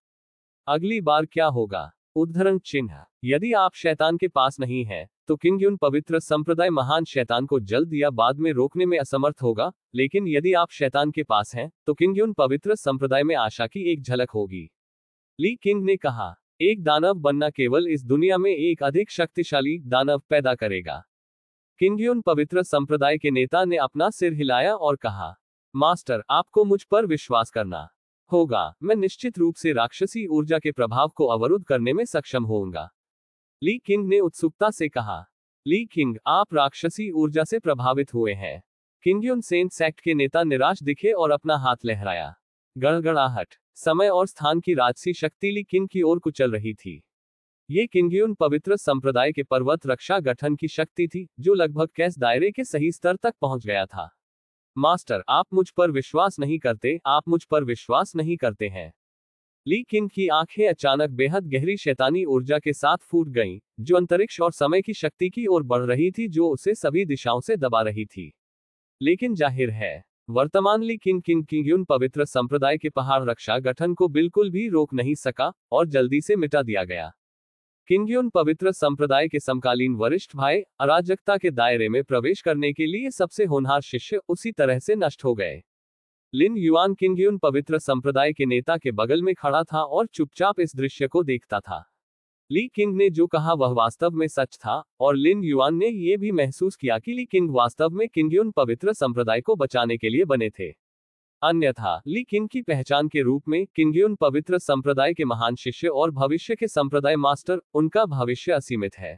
A: अगली बार क्या होगा? उद्धरण चिन्ह। यदि आप शैतान के पास नहीं हैं, तो किंगयुन पवित्र संप्रदाय महान शैतान को जल्द या बाद में रोकने में असमर्थ होगा, लेकिन यदि आप शैतान के पास हैं, तो किंगयुन पवित्र संप्रदाय में आशा की एक झलक होगी। ली किंग ने कहा, एक दानव बनना केवल इस दुनिया में एक अधिक शक्तिशाली दानव पैदा करेगा। किंगयुन पवित्र संप्रदाय के नेता ने अपना सिर हिलाया और कहा, मास्टर, आपको मुझ पर विश्वास करना होगा। मैं निश्चित रूप से राक्षसी ऊर्जा के प्रभाव को अवरुद्ध करने में सक्षम होऊंगा। ली किंग ने उत्सुकता से कहा, ली किंग, आप राक्षसी ऊर्जा से प्रभावित हुए हैं? किंगयुन सेन सेक्ट के नेता निराश दिखे और अपना हाथ लहराया। गड़गड़ाहट। समय और स्थान की राजसी शक्ति ली किंग की ओर कुचल रही थी। ये किंगयुन पवित्र संप्रदाय के पर्वत रक्षा गठन की शक्ति थी, जो लगभग कैस दायरे के सही स्तर तक पहुंच गया था। मास्टर, आप मुझ पर विश्वास नहीं करते, आप मुझ पर विश्वास नहीं करते हैं। ली किंग की आंखें अचानक बेहद गहरी शैतानी ऊर्जा के साथ फूट गईं, जो अंतरिक्ष और समय की शक्ति की ओर बढ़ रही थी, जो उसे सभी दिशाओं से दबा रही थी। लेकिन जाहिर है, वर्तमान ली किंग किंगयुन पवित्र संप्रदाय के पहाड़ रक्षा गठन को बिल्कुल भी रोक नहीं सका और जल्दी से मिटा दिया गया। किंगयुन पवित्र संप्रदाय के समकालीन वरिष्ठ भाई अराजकता के दायरे में प्रवेश करने के लिए सबसे होनहार शिष्य उसी तरह से नष्ट हो गए। लिन युआन किंगयुन पवित्र संप्रदाय के नेता के बगल में खड़ा था और चुपचाप इस दृश्य को देखता था। ली किंग ने जो कहा वह वास्तव में सच था, और लिन युआन ने यह भी महसूस किया कि ली किंग वास्तव में किंगयुन पवित्र संप्रदाय को बचाने के लिए बने थे। अन्यथा, ली किंग की पहचान के रूप में किंगयुन पवित्र संप्रदाय के महान शिष्य और भविष्य के संप्रदाय मास्टर, उनका भविष्य असीमित है।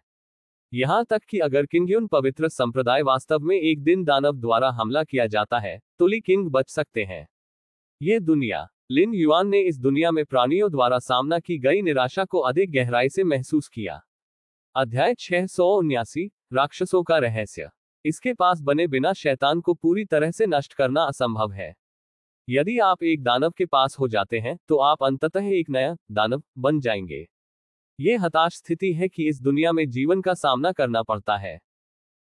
A: यहां तक कि अगर किंगयुन पवित्र संप्रदाय वास्तव में एक दिन दानव द्वारा हमला किया जाता है, तो ली किंग बच सकते हैं। ये दुनिया। लिन युआन ने इस दुनिया में प्राणियों द्वारा सामना की गई निराशा को अधिक गहराई से महसूस किया। अध्याय 679, राक्षसों का रहस्य। इसके पास बने बिना शैतान को पूरी तरह से नष्ट करना असंभव है। यदि आप एक दानव के पास हो जाते हैं, तो आप अंततः एक नया दानव बन जाएंगे। ये हताश स्थिति है कि इस दुनिया में जीवन का सामना करना पड़ता है।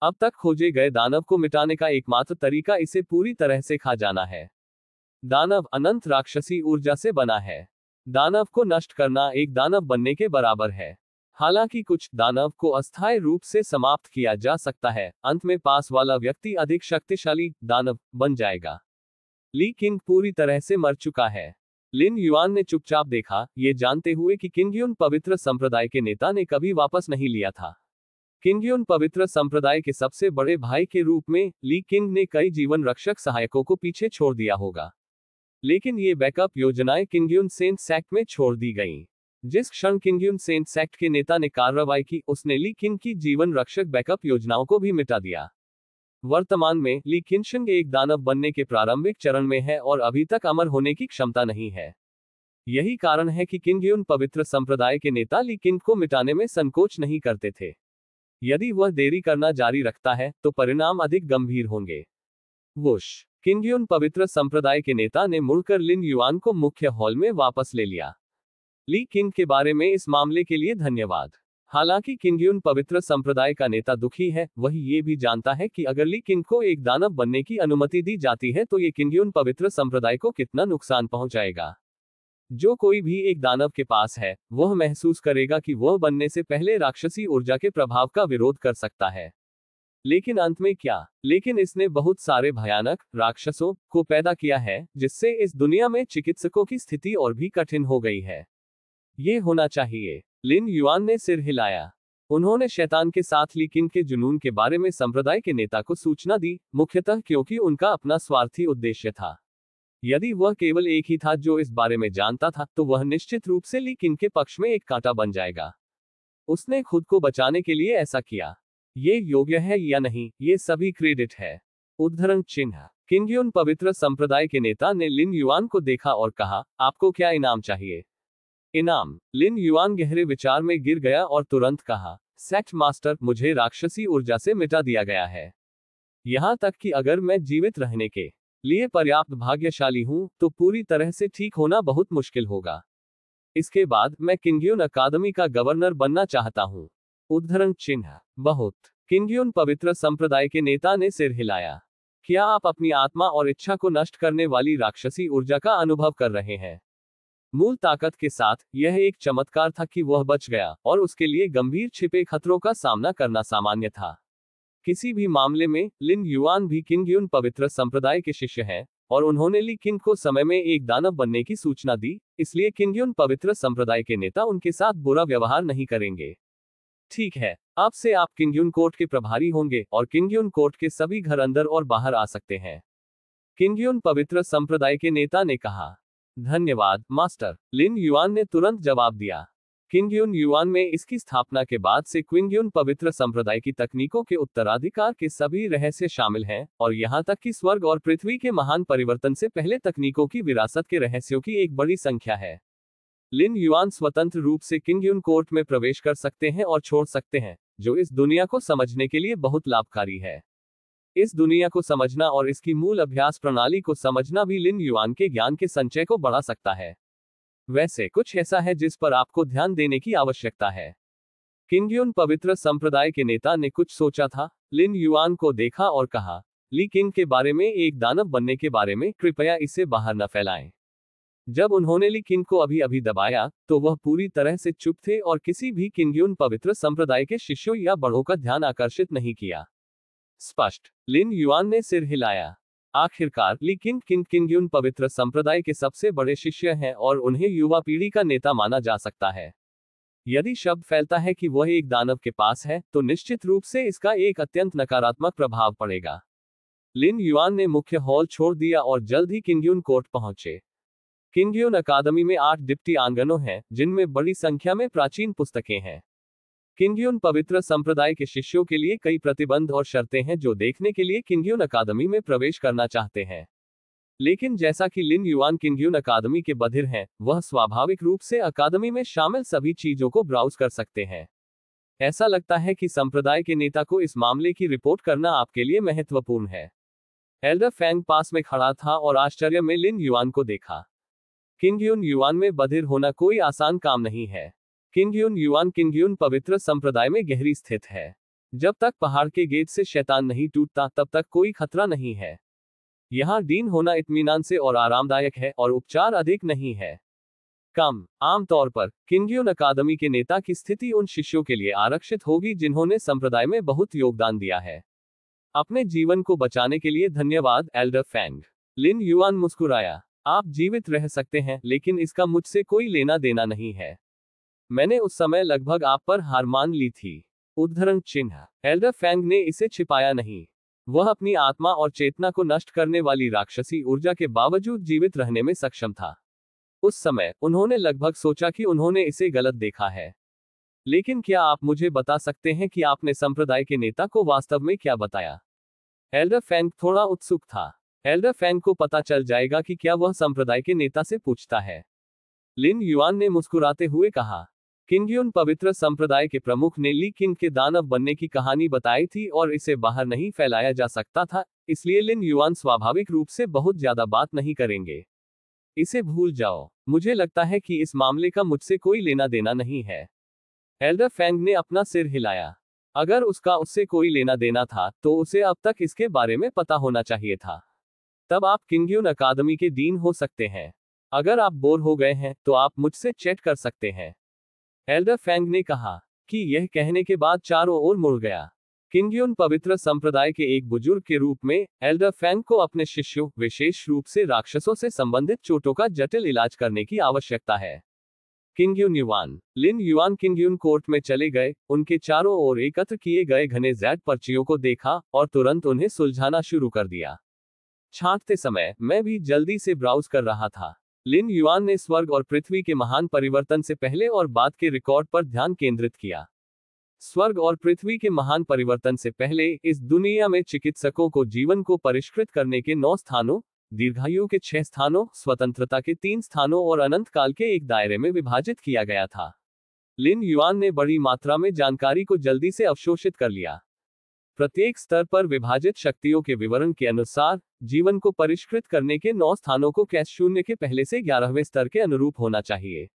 A: अब तक खोजे गए दानव को मिटाने का एकमात्र तरीका इसे पूरी तरह से खा जाना है। दानव अनंत राक्षसी ऊर्जा से बना है। दानव को नष्ट करना एक दानव बनने के बराबर है। हालांकि कुछ दानव को अस्थायी रूप से समाप्त किया जा सकता है, अंत में पास वाला व्यक्ति अधिक शक्तिशाली दानव बन जाएगा। ली किंग पूरी तरह से मर चुका है। लिन युआन ने चुपचाप देखा, ये जानते हुए कि किंगयुन पवित्र संप्रदाय के नेता ने कभी वापस नहीं लिया था। किंगयुन पवित्र संप्रदाय के सबसे बड़े भाई के रूप में ली किंग ने कई जीवन रक्षक सहायकों को पीछे छोड़ दिया होगा, लेकिन ये बैकअप योजनाएं किंगयुन सेन सेक्ट में छोड़ दी गईं। जिस क्षण किंगयुन सेन सेक्ट के नेता ने कार्रवाई की, उसने ली किंग की जीवन रक्षक बैकअप योजनाओं को भी मिटा दिया। वर्तमान में ली किंशिंग एक दानव बनने के प्रारंभिक चरण में है और अभी तक अमर होने की क्षमता नहीं है। यही कारण है कि किंगयुन पवित्र संप्रदाय के नेता ली किंग को मिटाने में संकोच नहीं करते थे। यदि वह देरी करना जारी रखता है, तो परिणाम अधिक गंभीर होंगे। वुश। किंगयुन पवित्र संप्रदाय के नेता ने मुड़कर लिन युआन को मुख्य हॉल में वापस ले लिया। ली किंग के बारे में इस मामले के लिए धन्यवाद। हालांकि किंगयुन पवित्र संप्रदाय का नेता दुखी है, वह ये भी जानता है कि अगर ली किंग को एक दानव बनने की अनुमति दी जाती है तो ये किंगयुन पवित्र संप्रदाय को कितना नुकसान पहुंचाएगा। जो कोई भी एक दानव के पास है, वह महसूस करेगा कि वह बनने से पहले राक्षसी ऊर्जा के प्रभाव का विरोध कर सकता है। लेकिन अंत में क्या? लेकिन इसने बहुत सारे भयानक राक्षसों को पैदा किया है, जिससे इस दुनिया में चिकित्सकों की स्थिति और भी कठिन हो गई है। ये होना चाहिए। लिन युआन ने सिर हिलाया। उन्होंने शैतान के साथ ली किंग के जुनून के बारे में संप्रदाय के नेता को सूचना दी, मुख्यतः क्योंकि उनका अपना स्वार्थी उद्देश्य था। यदि वह केवल एक ही था जो इस बारे में जानता था, तो वह निश्चित रूप से ली किंग के पक्ष में एक कांटा बन जाएगा। उसने खुद को बचाने के लिए ऐसा किया। ये योग्य है या नहीं, ये सभी क्रेडिट है। उद्धरण चिन्ह। किंगयुन पवित्र संप्रदाय के नेता ने लिन युआन को देखा और कहा, आपको क्या इनाम चाहिए? इनाम? लिन युआन गहरे विचार में गिर गया और तुरंत कहा, सेक्ट मास्टर, मुझे राक्षसी ऊर्जा से मिटा दिया गया है। यहां तक कि अगर मैं जीवित रहने के लिए पर्याप्त भाग्यशाली हूं, तो पूरी तरह से ठीक होना बहुत मुश्किल होगा। इसके बाद मैं किंगयुन अकादमी का गवर्नर बनना चाहता हूं। उद्धरण चिन्ह। बहुत। किंगयुन पवित्र संप्रदाय के नेता ने सिर हिलाया। क्या आप अपनी आत्मा और इच्छा को नष्ट करने वाली राक्षसी ऊर्जा का अनुभव कर रहे हैं? मूल ताकत के साथ, यह एक चमत्कार था कि वह बच गया, और उसके लिए गंभीर छिपे खतरों का सामना करना सामान्य था। किसी भी मामले में, लिन युआन भी किंगयुन पवित्र संप्रदाय के शिष्य हैं, और उन्होंने ली किंग को समय में एक दानव बनने की सूचना दी, इसलिए किंगयुन पवित्र संप्रदाय के नेता उनके साथ बुरा व्यवहार नहीं करेंगे। ठीक है, अब से आप किंगयुन कोर्ट के प्रभारी होंगे, और किंगयुन कोर्ट के सभी घर अंदर और बाहर आ सकते हैं। किंगयुन पवित्र संप्रदाय के नेता ने कहा। धन्यवाद, मास्टर। लिन युआन ने तुरंत जवाब दिया। किंगयुन युआन में इसकी स्थापना के बाद से किंगयुन पवित्र संप्रदाय की तकनीकों के उत्तराधिकार के सभी रहस्य शामिल हैं, और यहां तक कि स्वर्ग और पृथ्वी के महान परिवर्तन से पहले तकनीकों की विरासत के रहस्यों की एक बड़ी संख्या है। लिन युआन स्वतंत्र रूप से किंगयुन कोर्ट में प्रवेश कर सकते हैं और छोड़ सकते हैं, जो इस दुनिया को समझने के लिए बहुत लाभकारी है। इस दुनिया को समझना और इसकी मूल अभ्यास प्रणाली को समझना भी लिन युआन के ज्ञान के संचय को बढ़ा सकता है। वैसे कुछ ऐसा है जिस पर आपको ध्यान देने की आवश्यकता है। किंगयुन पवित्र संप्रदाय के नेता ने कुछ सोचा था, लिन युआन को देखा और कहा, ली किंग के बारे में एक दानव बनने के बारे में कृपया इसे बाहर न फैलाएं। जब उन्होंने ली किंग को अभी दबाया, तो वह पूरी तरह से चुप थे और किसी भी किंगयुन पवित्र संप्रदाय के शिष्यों या बड़ों का ध्यान आकर्षित नहीं किया। स्पष्ट। लिन युआन ने सिर हिलाया। आखिरकार, ली किंग किंगयुन पवित्र संप्रदाय के सबसे बड़े शिष्य हैं और उन्हें युवा पीढ़ी का नेता माना जा सकता है। यदि शब्द फैलता है कि वह एक दानव के पास है, तो निश्चित रूप से इसका एक अत्यंत नकारात्मक प्रभाव पड़ेगा। लिन युआन ने मुख्य हॉल छोड़ दिया और जल्द ही किंगयुन कोर्ट पहुंचे। किंगयुन अकादमी में 8 डिप्टी आंगनों हैं, जिनमें बड़ी संख्या में प्राचीन पुस्तकें हैं। किंगयुन पवित्र संप्रदाय के शिष्यों के लिए कई प्रतिबंध और शर्तें हैं जो देखने के लिए किंगयुन अकादमी में प्रवेश करना चाहते हैं। लेकिन जैसा कि लिन युआन किंगयुन अकादमी के बधिर हैं, वह स्वाभाविक रूप से अकादमी में शामिल सभी चीजों को ब्राउज कर सकते हैं। ऐसा लगता है कि संप्रदाय के नेता को इस मामले की रिपोर्ट करना आपके लिए महत्वपूर्ण है। एल्डर फैंग पास में खड़ा था और आश्चर्य में लिन युआन को देखा। किंगयुन युआन में बधिर होना कोई आसान काम नहीं है। किंगयुन युआन किंगयुन पवित्र संप्रदाय में गहरी स्थित है। जब तक पहाड़ के गेट से शैतान नहीं टूटता, तब तक कोई खतरा नहीं है। यहाँ डीन होना इत्मीनान से और आरामदायक है, और उपचार अधिक नहीं है। कम। आमतौर पर, किंगयुन अकादमी के नेता की स्थिति उन शिष्यों के लिए आरक्षित होगी जिन्होंने संप्रदाय में बहुत योगदान दिया है। अपने जीवन को बचाने के लिए धन्यवाद, एल्डर फैंग। लिन युआन मुस्कुराया। आप जीवित रह सकते हैं, लेकिन इसका मुझसे कोई लेना देना नहीं है। मैंने उस समय लगभग आप पर हार मान ली थी। उद्धरण चिन्ह। एल्डर फैंग ने इसे छिपाया नहीं। वह अपनी आत्मा और चेतना को नष्ट करने वाली राक्षसी ऊर्जा के बावजूद जीवित रहने में सक्षम था। उस समय, उन्होंने लगभग सोचा कि उन्होंने इसे गलत देखा है। लेकिन क्या आप मुझे बता सकते हैं कि आपने संप्रदाय के नेता को वास्तव में क्या बताया? एल्डर फैंग थोड़ा उत्सुक था। एल्डर फैंग को पता चल जाएगा कि क्या वह संप्रदाय के नेता से पूछता है। लिन युआन ने मुस्कुराते हुए कहा, किंगयुन पवित्र संप्रदाय के प्रमुख ने ली किंग के दानव बनने की कहानी बताई थी और इसे बाहर नहीं फैलाया जा सकता था, इसलिए लिन युआन स्वाभाविक रूप से बहुत ज्यादा बात नहीं करेंगे। इसे भूल जाओ। मुझे लगता है कि इस मामले का मुझसे कोई लेना देना नहीं है। एल्डर फेंग ने अपना सिर हिलाया। अगर उसका उससे कोई लेना देना था तो उसे अब तक इसके बारे में पता होना चाहिए था। तब आप किंगयुन अकादमी के डीन हो सकते हैं। अगर आप बोर हो गए हैं तो आप मुझसे चैट कर सकते हैं। एल्डर फेंग ने कहा कि यह कहने के बाद चारों ओर मुड़ गया। किंगयुन पवित्र संप्रदाय के एक बुजुर्ग के रूप में एल्डर फेंग को अपने शिष्यों, विशेष रूप से राक्षसों से संबंधित चोटों का जटिल इलाज करने की आवश्यकता है। किंगयुन युवान लिन युआन किंगयुन कोर्ट में चले गए, उनके चारों ओर एकत्र किए गए घने ज़ेड पर्चियों को देखा और तुरंत उन्हें सुलझाना शुरू कर दिया। छांटते समय मैं भी जल्दी से ब्राउज कर रहा था। लिन युआन ने स्वर्ग और पृथ्वी के महान परिवर्तन से पहले और बाद के रिकॉर्ड पर ध्यान केंद्रित किया। स्वर्ग और पृथ्वी के महान परिवर्तन से पहले इस दुनिया में चिकित्सकों को जीवन को परिष्कृत करने के 9 स्थानों, दीर्घायु के 6 स्थानों, स्वतंत्रता के 3 स्थानों और अनंत काल के एक दायरे में विभाजित किया गया था। लिन युआन ने बड़ी मात्रा में जानकारी को जल्दी से अवशोषित कर लिया। प्रत्येक स्तर पर विभाजित शक्तियों के विवरण के अनुसार जीवन को परिष्कृत करने के 9 स्थानों को कैश शून्य के पहले से 11वें स्तर के अनुरूप होना चाहिए।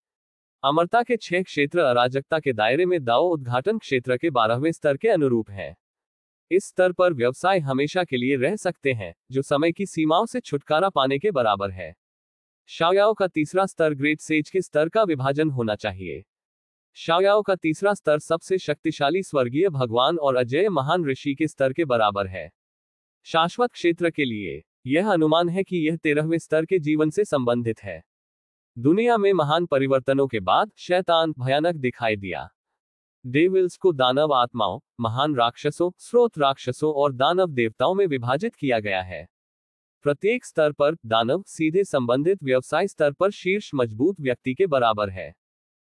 A: अमरता के 6 क्षेत्र अराजकता के दायरे में दाओ उद्घाटन क्षेत्र के 12वें स्तर के अनुरूप है। इस स्तर पर व्यवसाय हमेशा के लिए रह सकते हैं, जो समय की सीमाओं से छुटकारा पाने के बराबर है। शाओयाओ का तीसरा स्तर ग्रेट सेज के स्तर का विभाजन होना चाहिए। शाओयाओ का तीसरा स्तर सबसे शक्तिशाली स्वर्गीय भगवान और अजेय महान ऋषि के स्तर के बराबर है। शाश्वत क्षेत्र के लिए यह अनुमान है कि यह 13वें स्तर के जीवन से संबंधित है। दुनिया में महान परिवर्तनों के बाद शैतान भयानक दिखाई दिया। डेविल्स को दानव आत्माओं, महान राक्षसों, स्रोत राक्षसों और दानव देवताओं में विभाजित किया गया है। प्रत्येक स्तर पर दानव सीधे संबंधित व्यवसाय स्तर पर शीर्ष मजबूत व्यक्ति के बराबर है।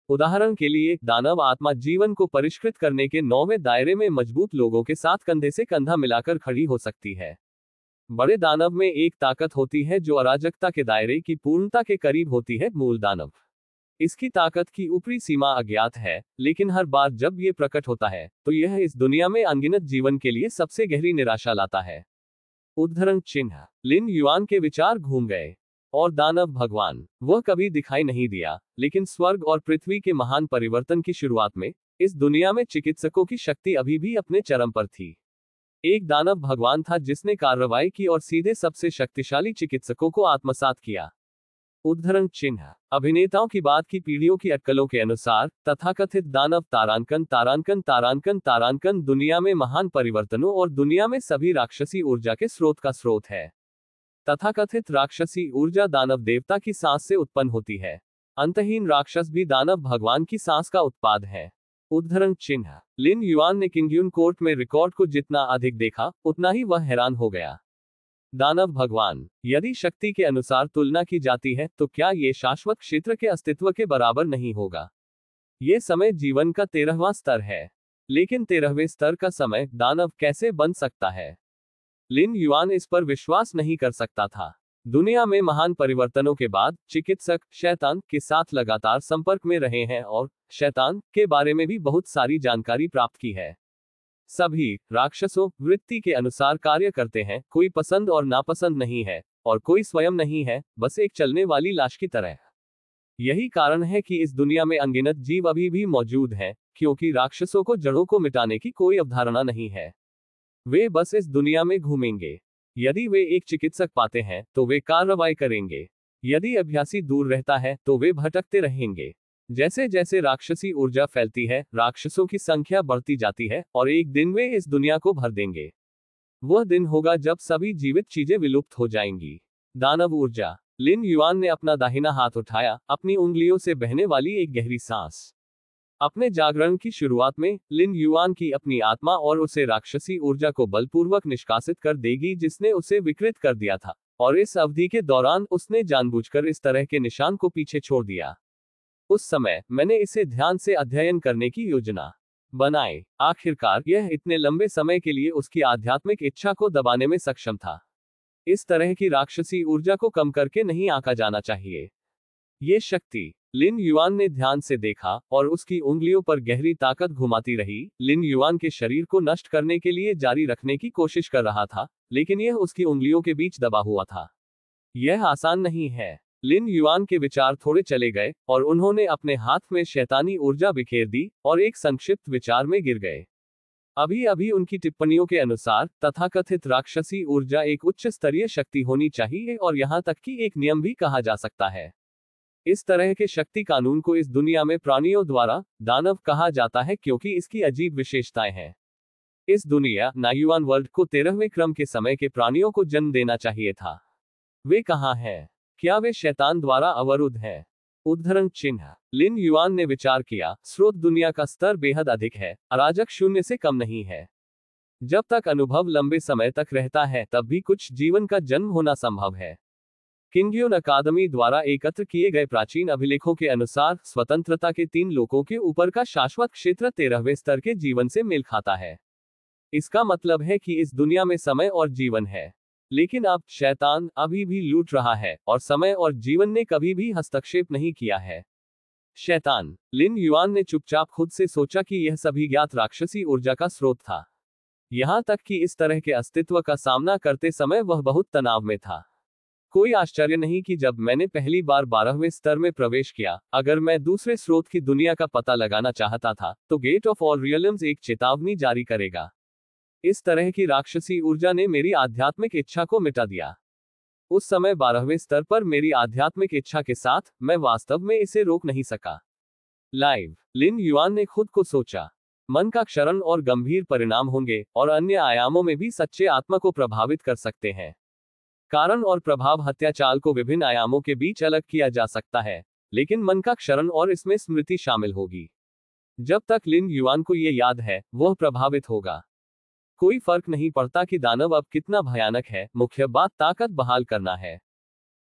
A: उदाहरण के लिए, दानव आत्मा जीवन को परिष्कृत करने के 9वें दायरे में मजबूत लोगों के साथ कंधे से कंधा मिलाकर खड़ी हो सकती है। बड़े दानव में एक ताकत होती है जो अराजकता के दायरे की पूर्णता के करीब होती है, मूल दानव। इसकी ताकत की ऊपरी सीमा अज्ञात है, लेकिन हर बार जब ये प्रकट होता है तो यह इस दुनिया में अनगिनत जीवन के लिए सबसे गहरी निराशा लाता है। उद्धरण चिन्ह लिन युआन के विचार घूम गए। और दानव भगवान वह कभी दिखाई नहीं दिया, लेकिन स्वर्ग और पृथ्वी के महान परिवर्तन की शुरुआत में इस दुनिया में चिकित्सकों की शक्ति अभी भी अपने चरम पर थी। एक दानव भगवान था जिसने कार्रवाई की और सीधे सबसे शक्तिशाली चिकित्सकों को आत्मसात किया। उद्धरण चिन्ह अभिनेताओं की बात की पीढ़ियों की अटकलों के अनुसार तथाकथित दानव तारांकन तारांकन तारांकन तारांकन दुनिया में महान परिवर्तनों और दुनिया में सभी राक्षसी ऊर्जा के स्रोत का स्रोत है। तथाकथित राक्षसी ऊर्जा दानव देवता की सांस से उत्पन्न होती है। अंतहीन राक्षस भी दानव भगवान की सांस का उत्पाद है। उद्धरण चिन्ह लिन युआन ने किंगयुन कोर्ट में रिकॉर्ड को जितना अधिक देखा, उतना ही वह हैरान हो गया। दानव भगवान यदि शक्ति के अनुसार तुलना की जाती है तो क्या ये शाश्वत क्षेत्र के अस्तित्व के बराबर नहीं होगा। ये समय जीवन का 13वां स्तर है, लेकिन 13वें स्तर का समय दानव कैसे बन सकता है। लिन युआन इस पर विश्वास नहीं कर सकता था। दुनिया में महान परिवर्तनों के बाद चिकित्सक शैतान के साथ लगातार संपर्क में रहे हैं और शैतान के बारे में भी बहुत सारी जानकारी प्राप्त की है। सभी राक्षसों वृत्ति के अनुसार कार्य करते हैं, कोई पसंद और नापसंद नहीं है और कोई स्वयं नहीं है, बस एक चलने वाली लाश की तरह। यही कारण है कि इस दुनिया में अनगिनत जीव अभी भी मौजूद हैं, क्योंकि राक्षसों को जड़ों को मिटाने की कोई अवधारणा नहीं है। वे बस इस दुनिया में घूमेंगे। यदि वे एक चिकित्सक पाते हैं तो वे कार्रवाई करेंगे। यदि अभ्यासी दूर रहता है तो वे भटकते रहेंगे। जैसे जैसे राक्षसी ऊर्जा फैलती है, राक्षसों की संख्या बढ़ती जाती है और एक दिन वे इस दुनिया को भर देंगे। वह दिन होगा जब सभी जीवित चीजें विलुप्त हो जाएंगी। दानव ऊर्जा लिन युआन ने अपना दाहिना हाथ उठाया, अपनी उंगलियों से बहने वाली एक गहरी सांस। अपने जागरण की शुरुआत में लिन युआन की अपनी आत्मा और उसे राक्षसी ऊर्जा को बलपूर्वक निष्कासित कर देगी जिसने उसे विकृत कर दिया था, और इस अवधि के दौरान उसने जानबूझकर इस तरह के निशान को पीछे छोड़ दिया। उस समय मैंने इसे ध्यान से अध्ययन करने की योजना बनाई। आखिरकार यह इतने लंबे समय के लिए उसकी आध्यात्मिक इच्छा को दबाने में सक्षम था। इस तरह की राक्षसी ऊर्जा को कम करके नहीं आंका जाना चाहिए। ये शक्ति लिन युआन ने ध्यान से देखा और उसकी उंगलियों पर गहरी ताकत घुमाती रही। लिन युआन के शरीर को नष्ट करने के लिए जारी रखने की कोशिश कर रहा था, लेकिन यह उसकी उंगलियों के बीच दबा हुआ था। यह आसान नहीं है। लिन युआन के विचार थोड़े चले गए और उन्होंने अपने हाथ में शैतानी ऊर्जा बिखेर दी और एक संक्षिप्त विचार में गिर गए। अभी अभी उनकी टिप्पणियों के अनुसार तथाकथित राक्षसी ऊर्जा एक उच्च स्तरीय शक्ति होनी चाहिए और यहां तक कि एक नियम भी कहा जा सकता है। इस तरह के शक्ति कानून को इस दुनिया में प्राणियों द्वारा दानव कहा जाता है क्योंकि इसकी अजीब विशेषताएं हैं। इस दुनिया नायुआन वर्ल्ड को 13वें क्रम के समय के प्राणियों को जन्म देना चाहिए था। वे कहाँ हैं? क्या वे शैतान द्वारा अवरुद्ध हैं? उद्धरण चिन्ह। लिन युआन ने विचार किया, स्रोत दुनिया का स्तर बेहद अधिक है, अराजक शून्य से कम नहीं है। जब तक अनुभव लंबे समय तक रहता है तब भी कुछ जीवन का जन्म होना संभव है। किंगयुन अकादमी द्वारा एकत्र किए गए प्राचीन अभिलेखों के अनुसार स्वतंत्रता के 3 लोकों के ऊपर का शाश्वत क्षेत्र 13वें स्तर के जीवन से मेल खाता है। इसका मतलब है कि इस दुनिया में समय और जीवन है, लेकिन अब शैतान अभी भी लूट रहा है और समय और जीवन ने कभी भी हस्तक्षेप नहीं किया है। शैतान। लिन युआन ने चुपचाप खुद से सोचा कि यह सभी ज्ञात राक्षसी ऊर्जा का स्रोत था। यहां तक कि इस तरह के अस्तित्व का सामना करते समय वह बहुत तनाव में था। कोई आश्चर्य नहीं कि जब मैंने पहली बार 12वें स्तर में प्रवेश किया, अगर मैं दूसरे स्रोत की दुनिया का पता लगाना चाहता था तो गेट ऑफ ऑल रियल्म्स एक चेतावनी जारी करेगा। इस तरह की राक्षसी ऊर्जा ने मेरी आध्यात्मिक इच्छा को मिटा दिया। उस समय 12वें स्तर पर मेरी आध्यात्मिक इच्छा के साथ मैं वास्तव में इसे रोक नहीं सका। लाइव। लिन युआन ने खुद को सोचा, मन का क्षरण और गंभीर परिणाम होंगे और अन्य आयामों में भी सच्चे आत्मा को प्रभावित कर सकते हैं। कारण और प्रभाव हत्याचाल को विभिन्न आयामों के बीच अलग किया जा सकता है, लेकिन मन का क्षरण और इसमें स्मृति शामिल होगी। जब तक लिन युआन को ये याद है, वह प्रभावित होगा। कोई फर्क नहीं पड़ता कि दानव अब कितना भयानक है, मुख्य बात ताकत बहाल करना है।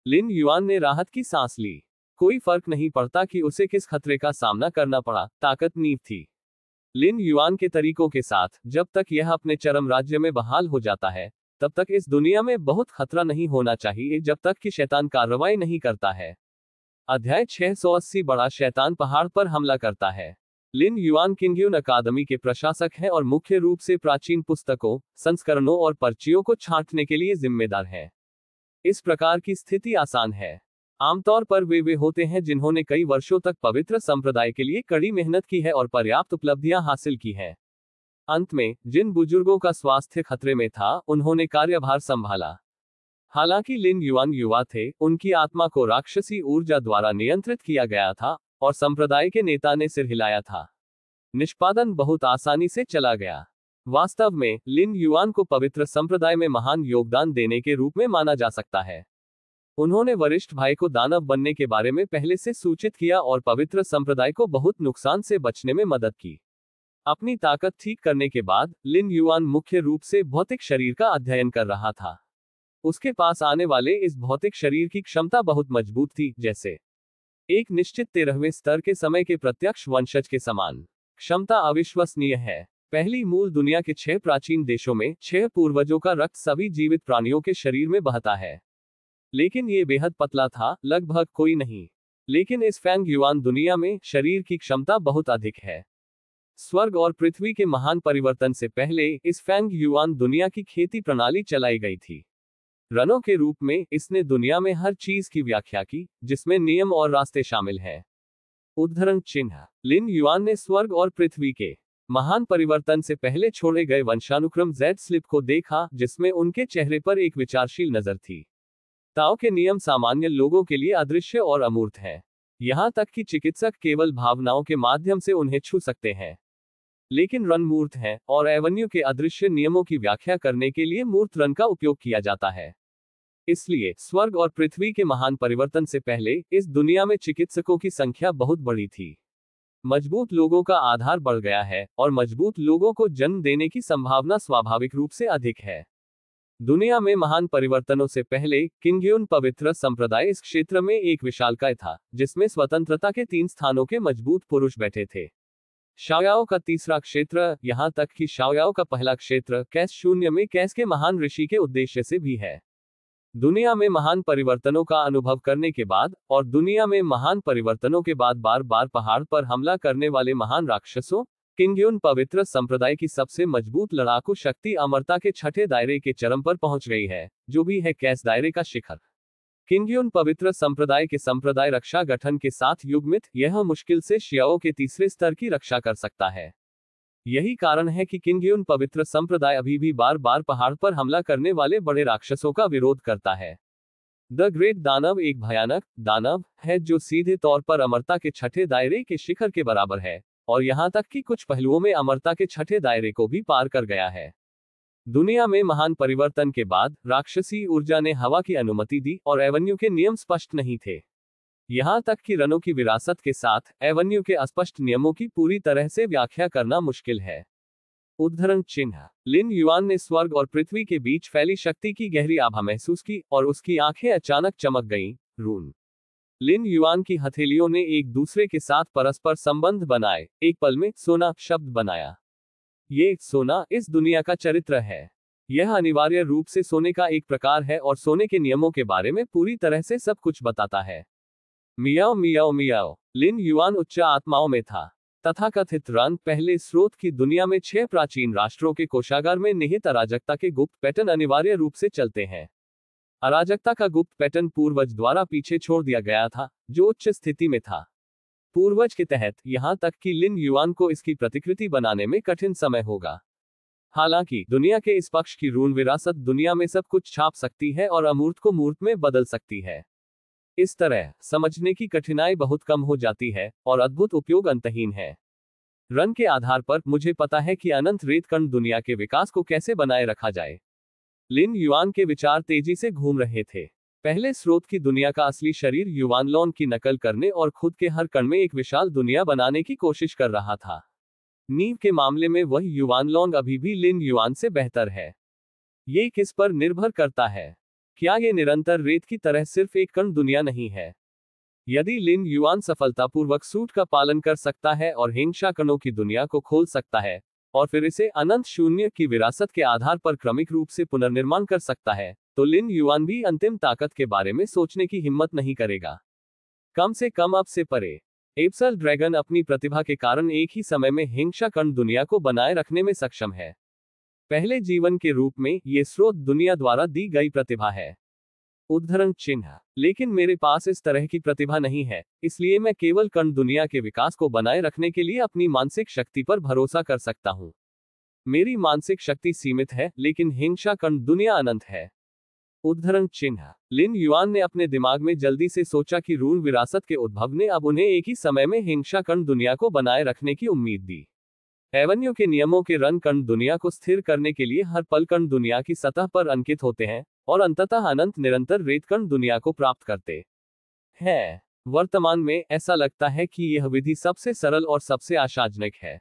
A: लिन युआन ने राहत की सांस ली। कोई फर्क नहीं पड़ता कि उसे किस खतरे का सामना करना पड़ा, ताकत नींव थी। लिन युआन के तरीकों के साथ जब तक यह अपने चरम राज्य में बहाल हो जाता है, तब तक इस दुनिया में बहुत खतरा नहीं होना चाहिए जब तक कि शैतान कार्रवाई नहीं करता है। अध्याय 680। बड़ा शैतान पहाड़ पर हमला करता है। लिन युआन किंगयुन अकादमी के प्रशासक हैं और मुख्य रूप से प्राचीन पुस्तकों, संस्करणों और पर्चियों को छांटने के लिए जिम्मेदार हैं। इस प्रकार की स्थिति आसान है। आमतौर पर वे होते हैं जिन्होंने कई वर्षों तक पवित्र संप्रदाय के लिए कड़ी मेहनत की है और पर्याप्त उपलब्धियां हासिल की हैं। अंत में जिन बुजुर्गों का स्वास्थ्य खतरे में था, उन्होंने कार्यभार संभाला। हालांकि लिन युआन युवा थे, उनकी आत्मा को राक्षसी ऊर्जा द्वारा नियंत्रित किया गया था और संप्रदाय के नेता ने सिर हिलाया था। निष्पादन बहुत आसानी से चला गया। वास्तव में लिन युआन को पवित्र संप्रदाय में महान योगदान देने के रूप में माना जा सकता है। उन्होंने वरिष्ठ भाई को दानव बनने के बारे में पहले से सूचित किया और पवित्र संप्रदाय को बहुत नुकसान से बचने में मदद की। अपनी ताकत ठीक करने के बाद लिन युआन मुख्य रूप से भौतिक शरीर का अध्ययन कर रहा था। उसके पास आने वाले इस भौतिक शरीर की क्षमता बहुत मजबूत थी, जैसे एक निश्चित 13वें स्तर के समय के प्रत्यक्ष वंशज के समान। क्षमता अविश्वसनीय है। पहली मूल दुनिया के 6 प्राचीन देशों में 6 पूर्वजों का रक्त सभी जीवित प्राणियों के शरीर में बहता है, लेकिन ये बेहद पतला था, लगभग कोई नहीं। लेकिन इस फैंग युआन दुनिया में शरीर की क्षमता बहुत अधिक है। स्वर्ग और पृथ्वी के महान परिवर्तन से पहले इस फैंग युआन दुनिया की खेती प्रणाली चलाई गई थी। रनों के रूप में इसने दुनिया में हर चीज की व्याख्या की, जिसमें नियम और रास्ते शामिल हैं। उद्धरण चिन्ह। लिन युआन ने स्वर्ग और पृथ्वी के महान परिवर्तन से पहले छोड़े गए वंशानुक्रम Z स्लिप को देखा, जिसमें उनके चेहरे पर एक विचारशील नजर थी। ताओ के नियम सामान्य लोगों के लिए अदृश्य और अमूर्त हैं। यहां तक कि चिकित्सक केवल भावनाओं के माध्यम से उन्हें छू सकते हैं। लेकिन रन मूर्त हैं और एवेन्यू के अदृश्य नियमों की व्याख्या करने के लिए मूर्त रन का उपयोग किया जाता है। इसलिए स्वर्ग और पृथ्वी के महान परिवर्तन से पहले इस दुनिया में चिकित्सकों की संख्या बहुत बड़ी थी। मजबूत लोगों का आधार बढ़ गया है और मजबूत लोगों को जन्म देने की संभावना स्वाभाविक रूप से अधिक है। दुनिया में महान परिवर्तनों से पहले किंगयुन पवित्र संप्रदाय इस क्षेत्र में एक विशालकाय था, जिसमें स्वतंत्रता के 3 स्थानों के मजबूत पुरुष बैठे थे। शाओयाओ का तीसरा क्षेत्र, यहां तक कि शाओयाओ का पहला क्षेत्र कैस शून्य में कैस के महान ऋषि के उद्देश्य से भी है। दुनिया में महान परिवर्तनों का अनुभव करने के बाद और दुनिया में महान परिवर्तनों के बाद बार बार पहाड़ पर हमला करने वाले महान राक्षसों, किंगयुन पवित्र संप्रदाय की सबसे मजबूत लड़ाकू शक्ति अमरता के 6ठे दायरे के चरम पर पहुंच गई है, जो भी है कैस दायरे का शिखर। किंगयुन पवित्र संप्रदाय के संप्रदाय रक्षा गठन के साथ युग्मित, यह मुश्किल से शियाओं के तीसरे स्तर की रक्षा कर सकता है। यही कारण है कि किंगयुन पवित्र संप्रदाय अभी भी बार बार पहाड़ पर हमला करने वाले बड़े राक्षसों का विरोध करता है। द ग्रेट दानव एक भयानक दानव है जो सीधे तौर पर अमरता के छठे दायरे के शिखर के बराबर है, और यहाँ तक कि कुछ पहलुओं में अमरता के छठे दायरे को भी पार कर गया है। दुनिया में महान परिवर्तन के बाद राक्षसी ऊर्जा ने हवा की अनुमति दी और एवेन्यू के नियम स्पष्ट नहीं थे। यहाँ तक कि रनों की विरासत के साथ एवेन्यू के अस्पष्ट नियमों की पूरी तरह से व्याख्या करना मुश्किल है। उद्धरण चिन्ह। लिन युआन ने स्वर्ग और पृथ्वी के बीच फैली शक्ति की गहरी आभा महसूस की और उसकी आंखें अचानक चमक गईं। रून। लिन युआन की हथेलियों ने एक दूसरे के साथ परस्पर संबंध बनाए, एक पल में सोना शब्द बनाया। ये सोना इस दुनिया का चरित्र है। यह अनिवार्य रूप से सोने का एक प्रकार है और सोने के नियमों के बारे में पूरी तरह से सब कुछ बताता है। मियाओ मियाओ मियाओ। लिन युआन उच्च आत्माओं में था। तथाकथित रन पहले स्रोत की दुनिया में 6 प्राचीन राष्ट्रों के कोषागार में निहित अराजकता के गुप्त पैटर्न अनिवार्य रूप से चलते हैं। अराजकता का गुप्त पैटर्न पूर्वज द्वारा पीछे छोड़ दिया गया था, जो उच्च स्थिति में था। पूर्वज के तहत यहां तक कि लिन युआन को इसकी प्रतिकृति बनाने में कठिन समय होगा। हालांकि दुनिया के इस पक्ष की रून विरासत दुनिया में सब कुछ छाप सकती है और अमूर्त को मूर्त में बदल सकती है। इस तरह समझने की कठिनाई बहुत कम हो जाती है और अद्भुत उपयोग अंतहीन है। रन के आधार पर मुझे पता है कि अनंत रेतकण दुनिया के विकास को कैसे बनाए रखा जाए। लिन युआन के विचार तेजी से घूम रहे थे। पहले स्रोत की दुनिया का असली शरीर युवानलोन की नकल करने और खुद के हर कण में एक विशाल दुनिया बनाने की कोशिश कर रहा था। नींव के मामले में वह युवानलोंग अभी भी लिन युआन से बेहतर है। ये किस पर निर्भर करता है? क्या ये निरंतर रेत की तरह सिर्फ एक कण दुनिया नहीं है? यदि लिन युआन सफलतापूर्वक सूट का पालन कर सकता है और हिंसा कणों की दुनिया को खोल सकता है और फिर इसे अनंत शून्य की विरासत के आधार पर क्रमिक रूप से पुनर्निर्माण कर सकता है, तो लिन युआन भी अंतिम ताकत के बारे में सोचने की हिम्मत नहीं करेगा। कम से कम अब से परे। एप्सल ड्रैगन अपनी प्रतिभा के कारण एक ही समय में हिंसा कण दुनिया को बनाए रखने में सक्षम है। पहले जीवन के रूप में ये स्रोत दुनिया द्वारा दी गई प्रतिभा है। उद्धरण चिन्ह। लेकिन मेरे पास इस तरह की प्रतिभा नहीं है, इसलिए मैं केवल कण दुनिया के विकास को बनाए रखने के लिए अपनी मानसिक शक्ति पर भरोसा कर सकता हूं। मेरी मानसिक शक्ति सीमित है, लेकिन हिंसा कण दुनिया अनंत है। उद्धरण चिन्ह। लिन युआन ने अपने दिमाग में जल्दी से सोचा कि रून विरासत के उद्भव ने अब उन्हें एक ही समय में हिंसा कण दुनिया को बनाए रखने की उम्मीद दी। एवेन्यू के नियमों के रन कण दुनिया को स्थिर करने के लिए हर पल कण दुनिया की सतह पर अंकित होते हैं और अंततः अनंत निरंतर रेतकण दुनिया को प्राप्त करते हैं। वर्तमान में ऐसा लगता है कि यह विधि सबसे सरल और सबसे आशाजनक है।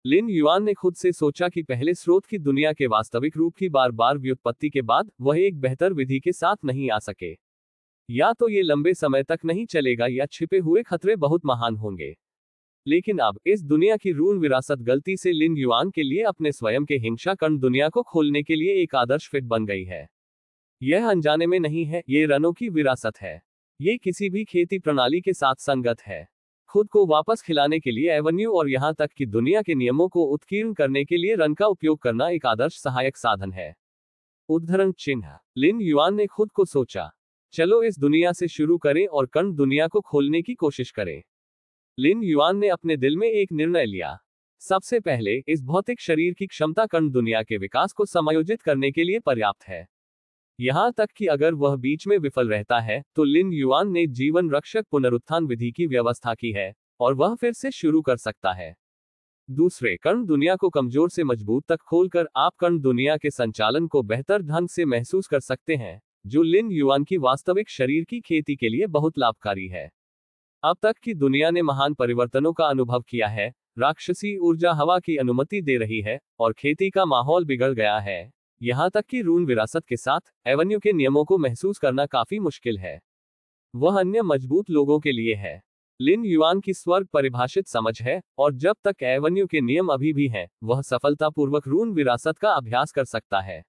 A: लिन युआन ने खुद से सोचा कि पहले स्रोत की दुनिया के वास्तविक रूप की बार बार व्युत्पत्ति के बाद वह एक बेहतर विधि के साथ नहीं आ सके। या तो ये लंबे समय तक नहीं चलेगा या छिपे हुए खतरे बहुत महान होंगे। लेकिन अब इस दुनिया की रून विरासत गलती से लिन युआन के लिए अपने स्वयं के हिंसा कण दुनिया को खोलने के लिए एक आदर्श फिट बन गई है। यह अनजाने में नहीं है, ये रनों की विरासत है। ये किसी भी खेती प्रणाली के साथ संगत है। खुद को वापस खिलाने के लिए एवेन्यू और यहां तक कि दुनिया के नियमों को उत्कीर्ण करने के लिए रन का उपयोग करना एक आदर्श सहायक साधन है। उद्धरण चिन्ह। लिन युआन ने खुद को सोचा, चलो इस दुनिया से शुरू करें और कण दुनिया को खोलने की कोशिश करें। लिन युआन ने अपने दिल में एक निर्णय लिया। सबसे पहले इस भौतिक शरीर की क्षमता कण दुनिया के विकास को समायोजित करने के लिए पर्याप्त है। यहां तक कि अगर वह बीच में विफल रहता है तो लिन युआन ने जीवन रक्षक पुनरुत्थान विधि की व्यवस्था की है और वह फिर से शुरू कर सकता है। दूसरे, कण दुनिया को कमजोर से मजबूत तक खोलकर आप कण दुनिया के संचालन को बेहतर ढंग से महसूस कर सकते हैं, जो लिन युआन की वास्तविक शरीर की खेती के लिए बहुत लाभकारी है। अब तक की दुनिया ने महान परिवर्तनों का अनुभव किया है। राक्षसी ऊर्जा हवा की अनुमति दे रही है और खेती का माहौल बिगड़ गया है। यहां तक कि रून विरासत के साथ एवेन्यू के नियमों को महसूस करना काफी मुश्किल है। वह अन्य मजबूत लोगों के लिए है। लिन युआन की स्वर्ग परिभाषित समझ है, और जब तक एवेन्यू के नियम अभी भी हैं, वह सफलतापूर्वक रून विरासत का अभ्यास कर सकता है।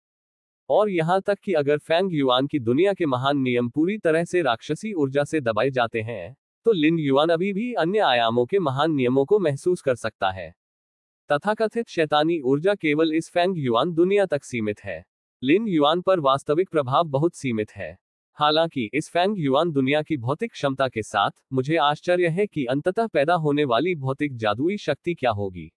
A: और यहां तक कि अगर फैंग युआन की दुनिया के महान नियम पूरी तरह से राक्षसी ऊर्जा से दबाए जाते हैं, तो लिन युआन अभी भी अन्य आयामों के महान नियमों को महसूस कर सकता है। तथाकथित शैतानी ऊर्जा केवल इस फैंग युआन दुनिया तक सीमित है। लिन युआन पर वास्तविक प्रभाव बहुत सीमित है। हालांकि इस फेंग युआन दुनिया की भौतिक क्षमता के साथ, मुझे आश्चर्य है कि अंततः पैदा होने वाली भौतिक जादुई शक्ति क्या होगी।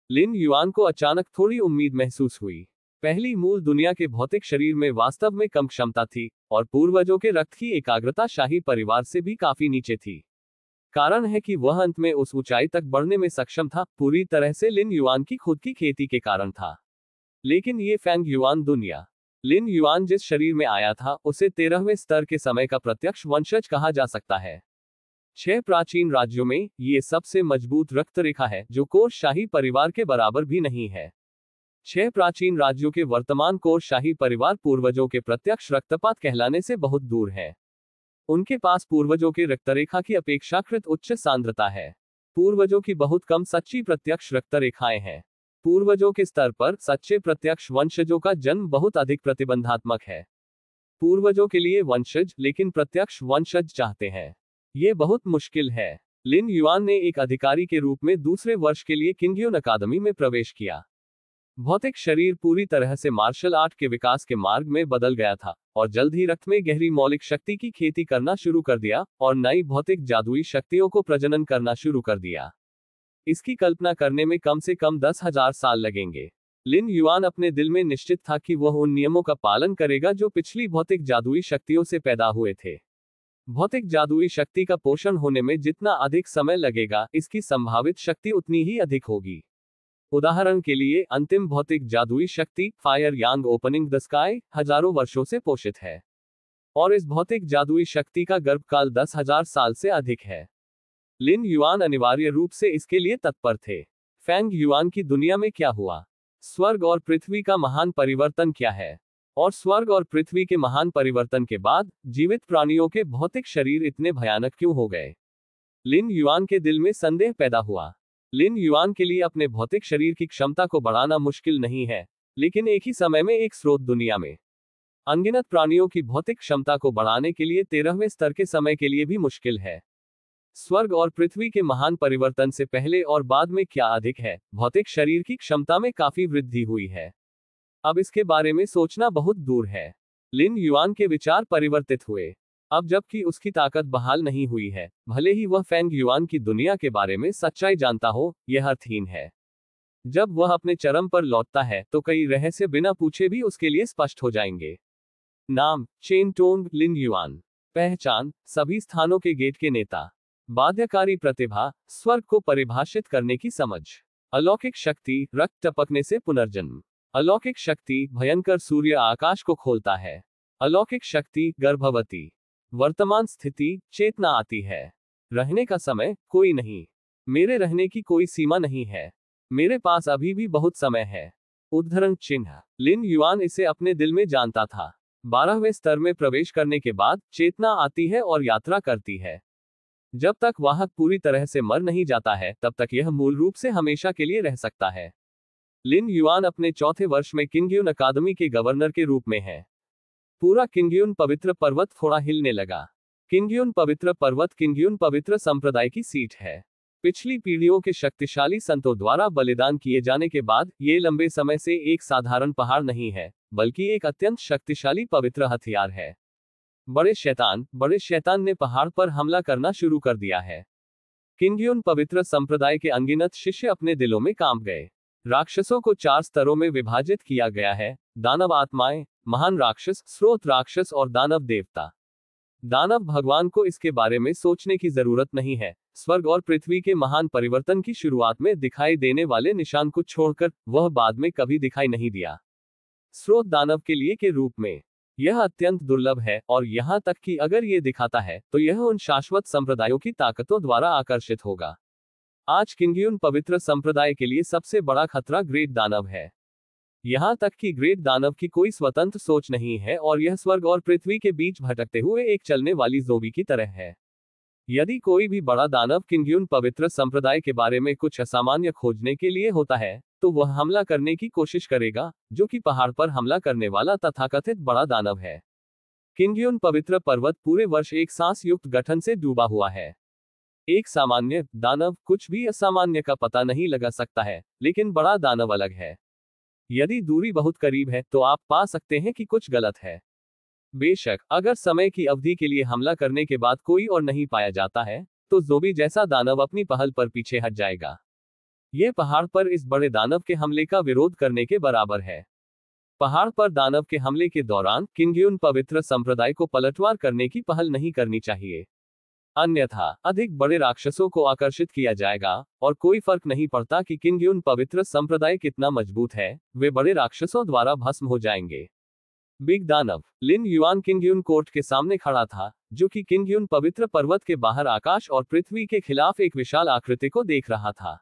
A: लिन युआन को अचानक थोड़ी उम्मीद महसूस हुई। पहली मूल दुनिया के भौतिक शरीर में वास्तव में कम क्षमता थी, और पूर्वजों के रक्त की एकाग्रता शाही परिवार से भी काफी नीचे थी। कारण है कि वह अंत में उस ऊंचाई तक बढ़ने में सक्षम था, पूरी तरह से लिन युआन की खुद की खेती के कारण था। लेकिन ये फेंग युआन दुनिया, लिन युआन जिस शरीर में आया था, उसे 13वें स्तर के समय का प्रत्यक्ष वंशज कहा जा सकता है। 6 प्राचीन राज्यों में ये सबसे मजबूत रक्त रेखा है, जो कोष शाही परिवार के बराबर भी नहीं है। 6 प्राचीन राज्यों के वर्तमान कोष शाही परिवार पूर्वजों के प्रत्यक्ष रक्तपात कहलाने से बहुत दूर है। उनके पास पूर्वजों के रक्तरेखा की अपेक्षाकृत उच्च सांद्रता है। पूर्वजों की बहुत कम सच्ची प्रत्यक्ष रक्तरेखाएं हैं। पूर्वजों के स्तर पर सच्चे प्रत्यक्ष वंशजों का जन्म बहुत अधिक प्रतिबंधात्मक है। पूर्वजों के लिए वंशज, लेकिन प्रत्यक्ष वंशज चाहते हैं। ये बहुत मुश्किल है। लिन युआन ने एक अधिकारी के रूप में दूसरे वर्ष के लिए किंगयुन अकादमी में प्रवेश किया। भौतिक शरीर पूरी तरह से मार्शल आर्ट के विकास के मार्ग में बदल गया था, और जल्द ही रक्त में गहरी मौलिक शक्ति की खेती करना शुरू कर दिया, और नई भौतिक जादुई शक्तियों को प्रजनन करना शुरू कर दिया। इसकी कल्पना करने में कम से कम 10,000 साल लगेंगे। लिन युआन अपने दिल में निश्चित था कि वह उन नियमों का पालन करेगा जो पिछली भौतिक जादुई शक्तियों से पैदा हुए थे। भौतिक जादुई शक्ति का पोषण होने में जितना अधिक समय लगेगा, इसकी संभावित शक्ति उतनी ही अधिक होगी। उदाहरण के लिए, अंतिम भौतिक जादुई शक्ति fire Yang opening the sky हजारों वर्षों से पोषित है, और इस भौतिक जादुई शक्ति का गर्भकाल 10,000 साल से अधिक है। लिन युआन अनिवार्य रूप से इसके लिए तत्पर थे। फेंग युआन की दुनिया में क्या हुआ? स्वर्ग और पृथ्वी का महान परिवर्तन क्या है? और स्वर्ग और पृथ्वी के महान परिवर्तन के बाद जीवित प्राणियों के भौतिक शरीर इतने भयानक क्यों हो गए? लिन युआन के दिल में संदेह पैदा हुआ। लिन युआन के लिए अपने भौतिक शरीर की क्षमता को बढ़ाना मुश्किल नहीं है, लेकिन एक ही समय में एक स्रोत दुनिया में अनगिनत प्राणियों की भौतिक क्षमता को बढ़ाने के लिए 13वें स्तर के समय के लिए भी मुश्किल है। स्वर्ग और पृथ्वी के महान परिवर्तन से पहले और बाद में क्या अधिक है? भौतिक शरीर की क्षमता में काफी वृद्धि हुई है। अब इसके बारे में सोचना बहुत दूर है। लिन युआन के विचार परिवर्तित हुए। अब जबकि उसकी ताकत बहाल नहीं हुई है, भले ही वह फेंग युआन की दुनिया के बारे में सच्चाई जानता हो, यह अर्थहीन है। जब वह अपने चरम पर लौटता है, तो कई रहस्य बिना पूछे भी उसके लिए स्पष्ट हो जाएंगे। नाम, चेन टोंग लिन युआन। पहचान, सभी स्थानों के गेट के नेता। बाध्यकारी प्रतिभा, स्वर्ग को परिभाषित करने की समझ। अलौकिक शक्ति, रक्त टपकने से पुनर्जन्म। अलौकिक शक्ति, भयंकर सूर्य आकाश को खोलता है। अलौकिक शक्ति, गर्भवती। वर्तमान स्थिति, चेतना आती है। रहने का समय, कोई नहीं। मेरे रहने की कोई सीमा नहीं है। मेरे पास अभी भी बहुत समय है। उद्धरण चिन्ह। लिन युआन इसे अपने दिल में जानता था। 12वें स्तर में प्रवेश करने के बाद चेतना आती है और यात्रा करती है। जब तक वाहक पूरी तरह से मर नहीं जाता है, तब तक यह मूल रूप से हमेशा के लिए रह सकता है। लिन युआन अपने चौथे वर्ष में किंगयुन अकादमी के गवर्नर के रूप में है। पूरा किंगयुन पवित्र पर्वत थोड़ा हिलने लगा। किंगयुन पवित्र पर्वत किंगयुन पवित्र संप्रदाय की सीट है। पिछली पीढ़ियों के शक्तिशाली संतों द्वारा बलिदान किए जाने के बाद, ये लंबे समय से एक साधारण पहाड़ नहीं है, बल्कि एक अत्यंत शक्तिशाली पवित्र हथियार है। बड़े शैतान ने पहाड़ पर हमला करना शुरू कर दिया है। किंगयुन पवित्र संप्रदाय के अनगिनत शिष्य अपने दिलों में कांप गए। राक्षसों को 4 स्तरों में विभाजित किया गया है: दानव आत्माएं, महान राक्षस, स्रोत राक्षस और दानव देवता। दानव भगवान को इसके बारे में सोचने की जरूरत नहीं है। स्वर्ग और पृथ्वी के महान परिवर्तन की शुरुआत में दिखाई देने वाले निशान को छोड़कर वह बाद में कभी दिखाई नहीं दिया। स्रोत दानव के लिए के रूप में यह अत्यंत दुर्लभ है, और यहां तक कि अगर यह दिखाता है, तो यह उन शाश्वत संप्रदायों की ताकतों द्वारा आकर्षित होगा। आज किंगयुन पवित्र संप्रदाय के लिए सबसे बड़ा खतरा ग्रेट दानव है। यहां तक कि ग्रेट दानव की कोई स्वतंत्र सोच नहीं है, और यह स्वर्ग और पृथ्वी के बीच भटकते हुए एक चलने वाली ज़ोंबी की तरह है। यदि कोई भी बड़ा दानव किंगयुन पवित्र संप्रदाय के बारे में कुछ असामान्य खोजने के लिए होता है, तो वह हमला करने की कोशिश करेगा, जो कि पहाड़ पर हमला करने वाला तथाकथित बड़ा दानव है। किंगयुन पवित्र पर्वत पूरे वर्ष एक सांस युक्त गठन से डूबा हुआ है। एक सामान्य दानव कुछ भी असामान्य का पता नहीं लगा सकता है, लेकिन बड़ा दानव अलग है। यदि दूरी बहुत करीब है, तो आप पा सकते हैं कि कुछ गलत है। बेशक अगर समय की अवधि के लिए हमला करने के बाद कोई और नहीं पाया जाता है, तो ज़ोबी जैसा दानव अपनी पहल पर पीछे हट जाएगा। यह पहाड़ पर इस बड़े दानव के हमले का विरोध करने के बराबर है। पहाड़ पर दानव के हमले के दौरान किंग्यून पवित्र संप्रदाय को पलटवार करने की पहल नहीं करनी चाहिए। अन्यथा अधिक बड़े राक्षसों को आकर्षित किया जाएगा और कोई फर्क नहीं पड़ता कि किंग्यून पवित्र संप्रदाय कितना मजबूत है, वे बड़े राक्षसों द्वारा भस्म हो जाएंगे। बिग दानव लिन युआन किंग्यून कोर्ट के सामने खड़ा था, जो कि किंग्यून पवित्र पर्वत के बाहर आकाश और पृथ्वी के खिलाफ एक विशाल आकृति को देख रहा था।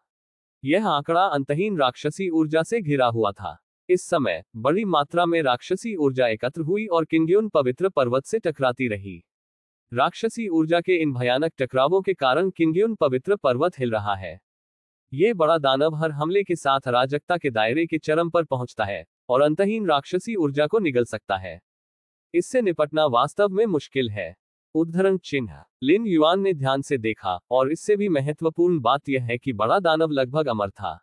A: यह आंकड़ा अंतहीन राक्षसी ऊर्जा से घिरा हुआ था। इस समय बड़ी मात्रा में राक्षसी ऊर्जा एकत्र हुई और किंग्यून पवित्र पर्वत से टकराती रही। राक्षसी ऊर्जा के इन भयानक टकरावों के कारण किंग्यून पवित्र पर्वत हिल रहा है। ये बड़ा दानव हर हमले के साथ अराजकता के दायरे के चरम पर पहुंचता है और अंतहीन राक्षसी ऊर्जा को निगल सकता है। इससे निपटना वास्तव में मुश्किल है। उद्धरण चिन्ह लिन युआन ने ध्यान से देखा, और इससे भी महत्वपूर्ण बात यह है कि बड़ा दानव लगभग अमर था।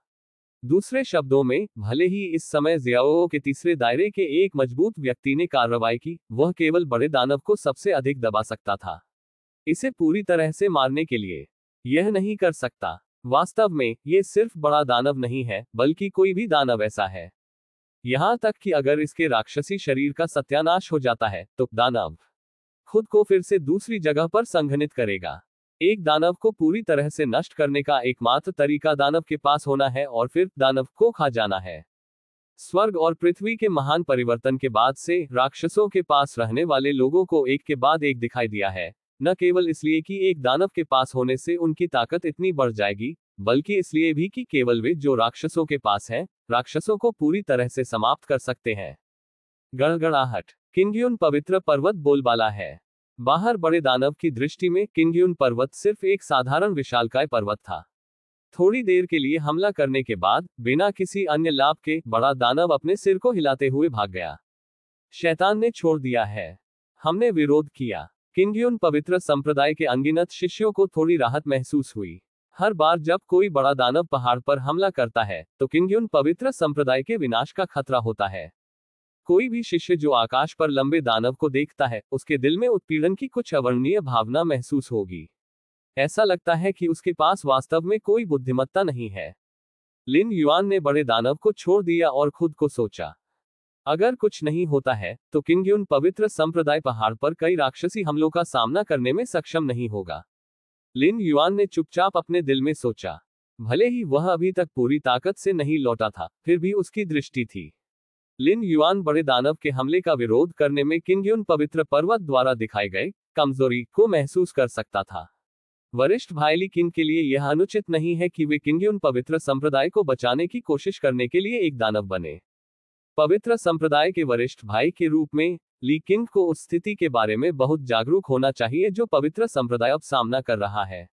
A: दूसरे शब्दों में, भले ही इस समय ज़ियाओ के तीसरे दायरे के एक मजबूत व्यक्ति ने कार्रवाई की, वह केवल बड़े दानव को सबसे अधिक दबा सकता था। इसे पूरी तरह से मारने के लिए यह नहीं कर सकता। वास्तव में ये सिर्फ बड़ा दानव नहीं है, बल्कि कोई भी दानव ऐसा है। यहां तक कि अगर इसके राक्षसी शरीर का सत्यानाश हो जाता है, तो दानव खुद को फिर से दूसरी जगह पर संघनित करेगा। एक दानव को पूरी तरह से नष्ट करने का एकमात्र तरीका दानव के पास होना है और फिर दानव को खा जाना है। स्वर्ग और पृथ्वी के महान परिवर्तन के बाद से राक्षसों के पास रहने वाले लोगों को एक के बाद एक दिखाई दिया है, न केवल इसलिए कि एक दानव के पास होने से उनकी ताकत इतनी बढ़ जाएगी, बल्कि इसलिए भी कि केवल वे जो राक्षसों के पास हैं, राक्षसों को पूरी तरह से समाप्त कर सकते हैं। गड़गड़ाहट किंग्यून पवित्र पर्वत बोलबाला है। बाहर बड़े दानव की दृष्टि में किंग्यून पर्वत सिर्फ एक साधारण विशालकाय पर्वत था। थोड़ी देर के लिए हमला करने के बाद बिना किसी अन्य लाभ के बड़ा दानव अपने सिर को हिलाते हुए भाग गया। शैतान ने छोड़ दिया है। हमने विरोध किया। किंग्यून पवित्र संप्रदाय के अनगिनत शिष्यों को थोड़ी राहत महसूस हुई। हर बार जब कोई बड़ा दानव पहाड़ पर हमला करता है, तो किंग्यून पवित्र संप्रदाय के विनाश का खतरा होता है। कोई भी शिष्य जो आकाश पर लंबे दानव को देखता है, उसके दिल में उत्पीड़न की कुछ अवर्णनीय भावना महसूस होगी। ऐसा लगता है कि उसके पास वास्तव में कोई बुद्धिमत्ता नहीं है। लिन युआन ने बड़े दानव को छोड़ दिया और खुद को सोचा, अगर कुछ नहीं होता है, तो किंग्यून पवित्र संप्रदाय पहाड़ पर कई राक्षसी हमलों का सामना करने में सक्षम नहीं होगा। लिन युआन ने चुपचाप अपने दिल में सोचा। भले ही वह अभी तक पूरी ताकत से नहीं लौटा था, फिर भी उसकी दृष्टि थी। लिन युआन बड़े दानव के हमले का विरोध करने में किंग्यून पवित्र पर्वत द्वारा दिखाए गए कमजोरी को महसूस कर सकता था। वरिष्ठ भाई ली किन के लिए यह अनुचित नहीं है कि वे किंग्यून पवित्र संप्रदाय को बचाने की कोशिश करने के लिए एक दानव बने। पवित्र संप्रदाय के वरिष्ठ भाई के रूप में ली किंग को उस स्थिति के बारे में बहुत जागरूक होना चाहिए जो पवित्र संप्रदाय अब सामना कर रहा है।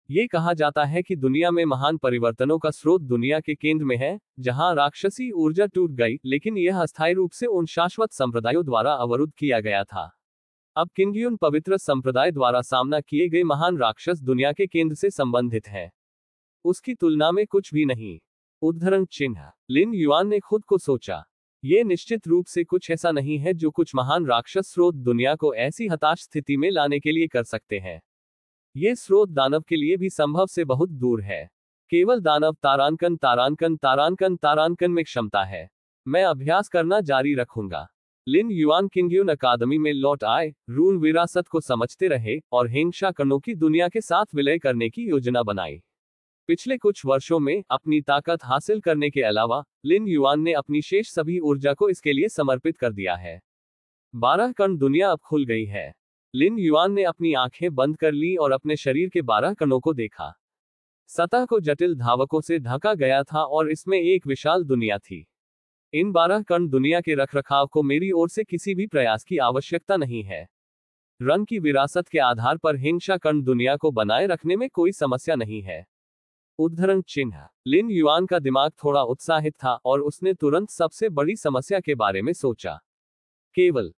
A: ये कहा जाता है कि दुनिया में महान परिवर्तनों का स्रोत दुनिया के केंद्र में है, जहां राक्षसी ऊर्जा टूट गई, लेकिन यह अस्थायी रूप से उन शाश्वत संप्रदायों द्वारा अवरुद्ध किया गया था। अब किंग्यून पवित्र संप्रदाय द्वारा सामना किए गए महान राक्षस दुनिया के केंद्र से संबंधित है, उसकी तुलना में कुछ भी नहीं। उद्धरण चिन्ह लिन युआन ने खुद को सोचा, ये निश्चित रूप से कुछ ऐसा नहीं है जो कुछ महान राक्षस स्रोत दुनिया को ऐसी हताश स्थिति में लाने के लिए कर सकते हैं। ये स्रोत दानव के लिए भी संभव से बहुत दूर है। केवल दानव तारांकन तारांकन तारांकन तारांकन में क्षमता है। मैं अभ्यास करना जारी रखूंगा। लिन युआन किंग्यून अकादमी में लौट आए, रून विरासत को समझते रहे और हेंगशा कणों की दुनिया के साथ विलय करने की योजना बनाई। पिछले कुछ वर्षों में अपनी ताकत हासिल करने के अलावा लिन युआन ने अपनी शेष सभी ऊर्जा को इसके लिए समर्पित कर दिया है। 12 कण दुनिया अब खुल गई है। लिन युआन ने अपनी आंखें बंद कर ली और अपने शरीर के 12 कणों को देखा। सतह को जटिल धावकों से ढका गया था और इसमें एक विशाल दुनिया थी। इन 12 कण दुनिया के रखरखाव को मेरी ओर से किसी भी प्रयास की आवश्यकता नहीं है। रंग की विरासत के आधार पर हिंसा कण दुनिया को बनाए रखने में कोई समस्या नहीं है। उद्धरण चिन्ह लिन युआन का दिमाग थोड़ा उत्साहित था और उसने तुरंत सबसे बड़ी समस्या के बारे में सोचा। केवल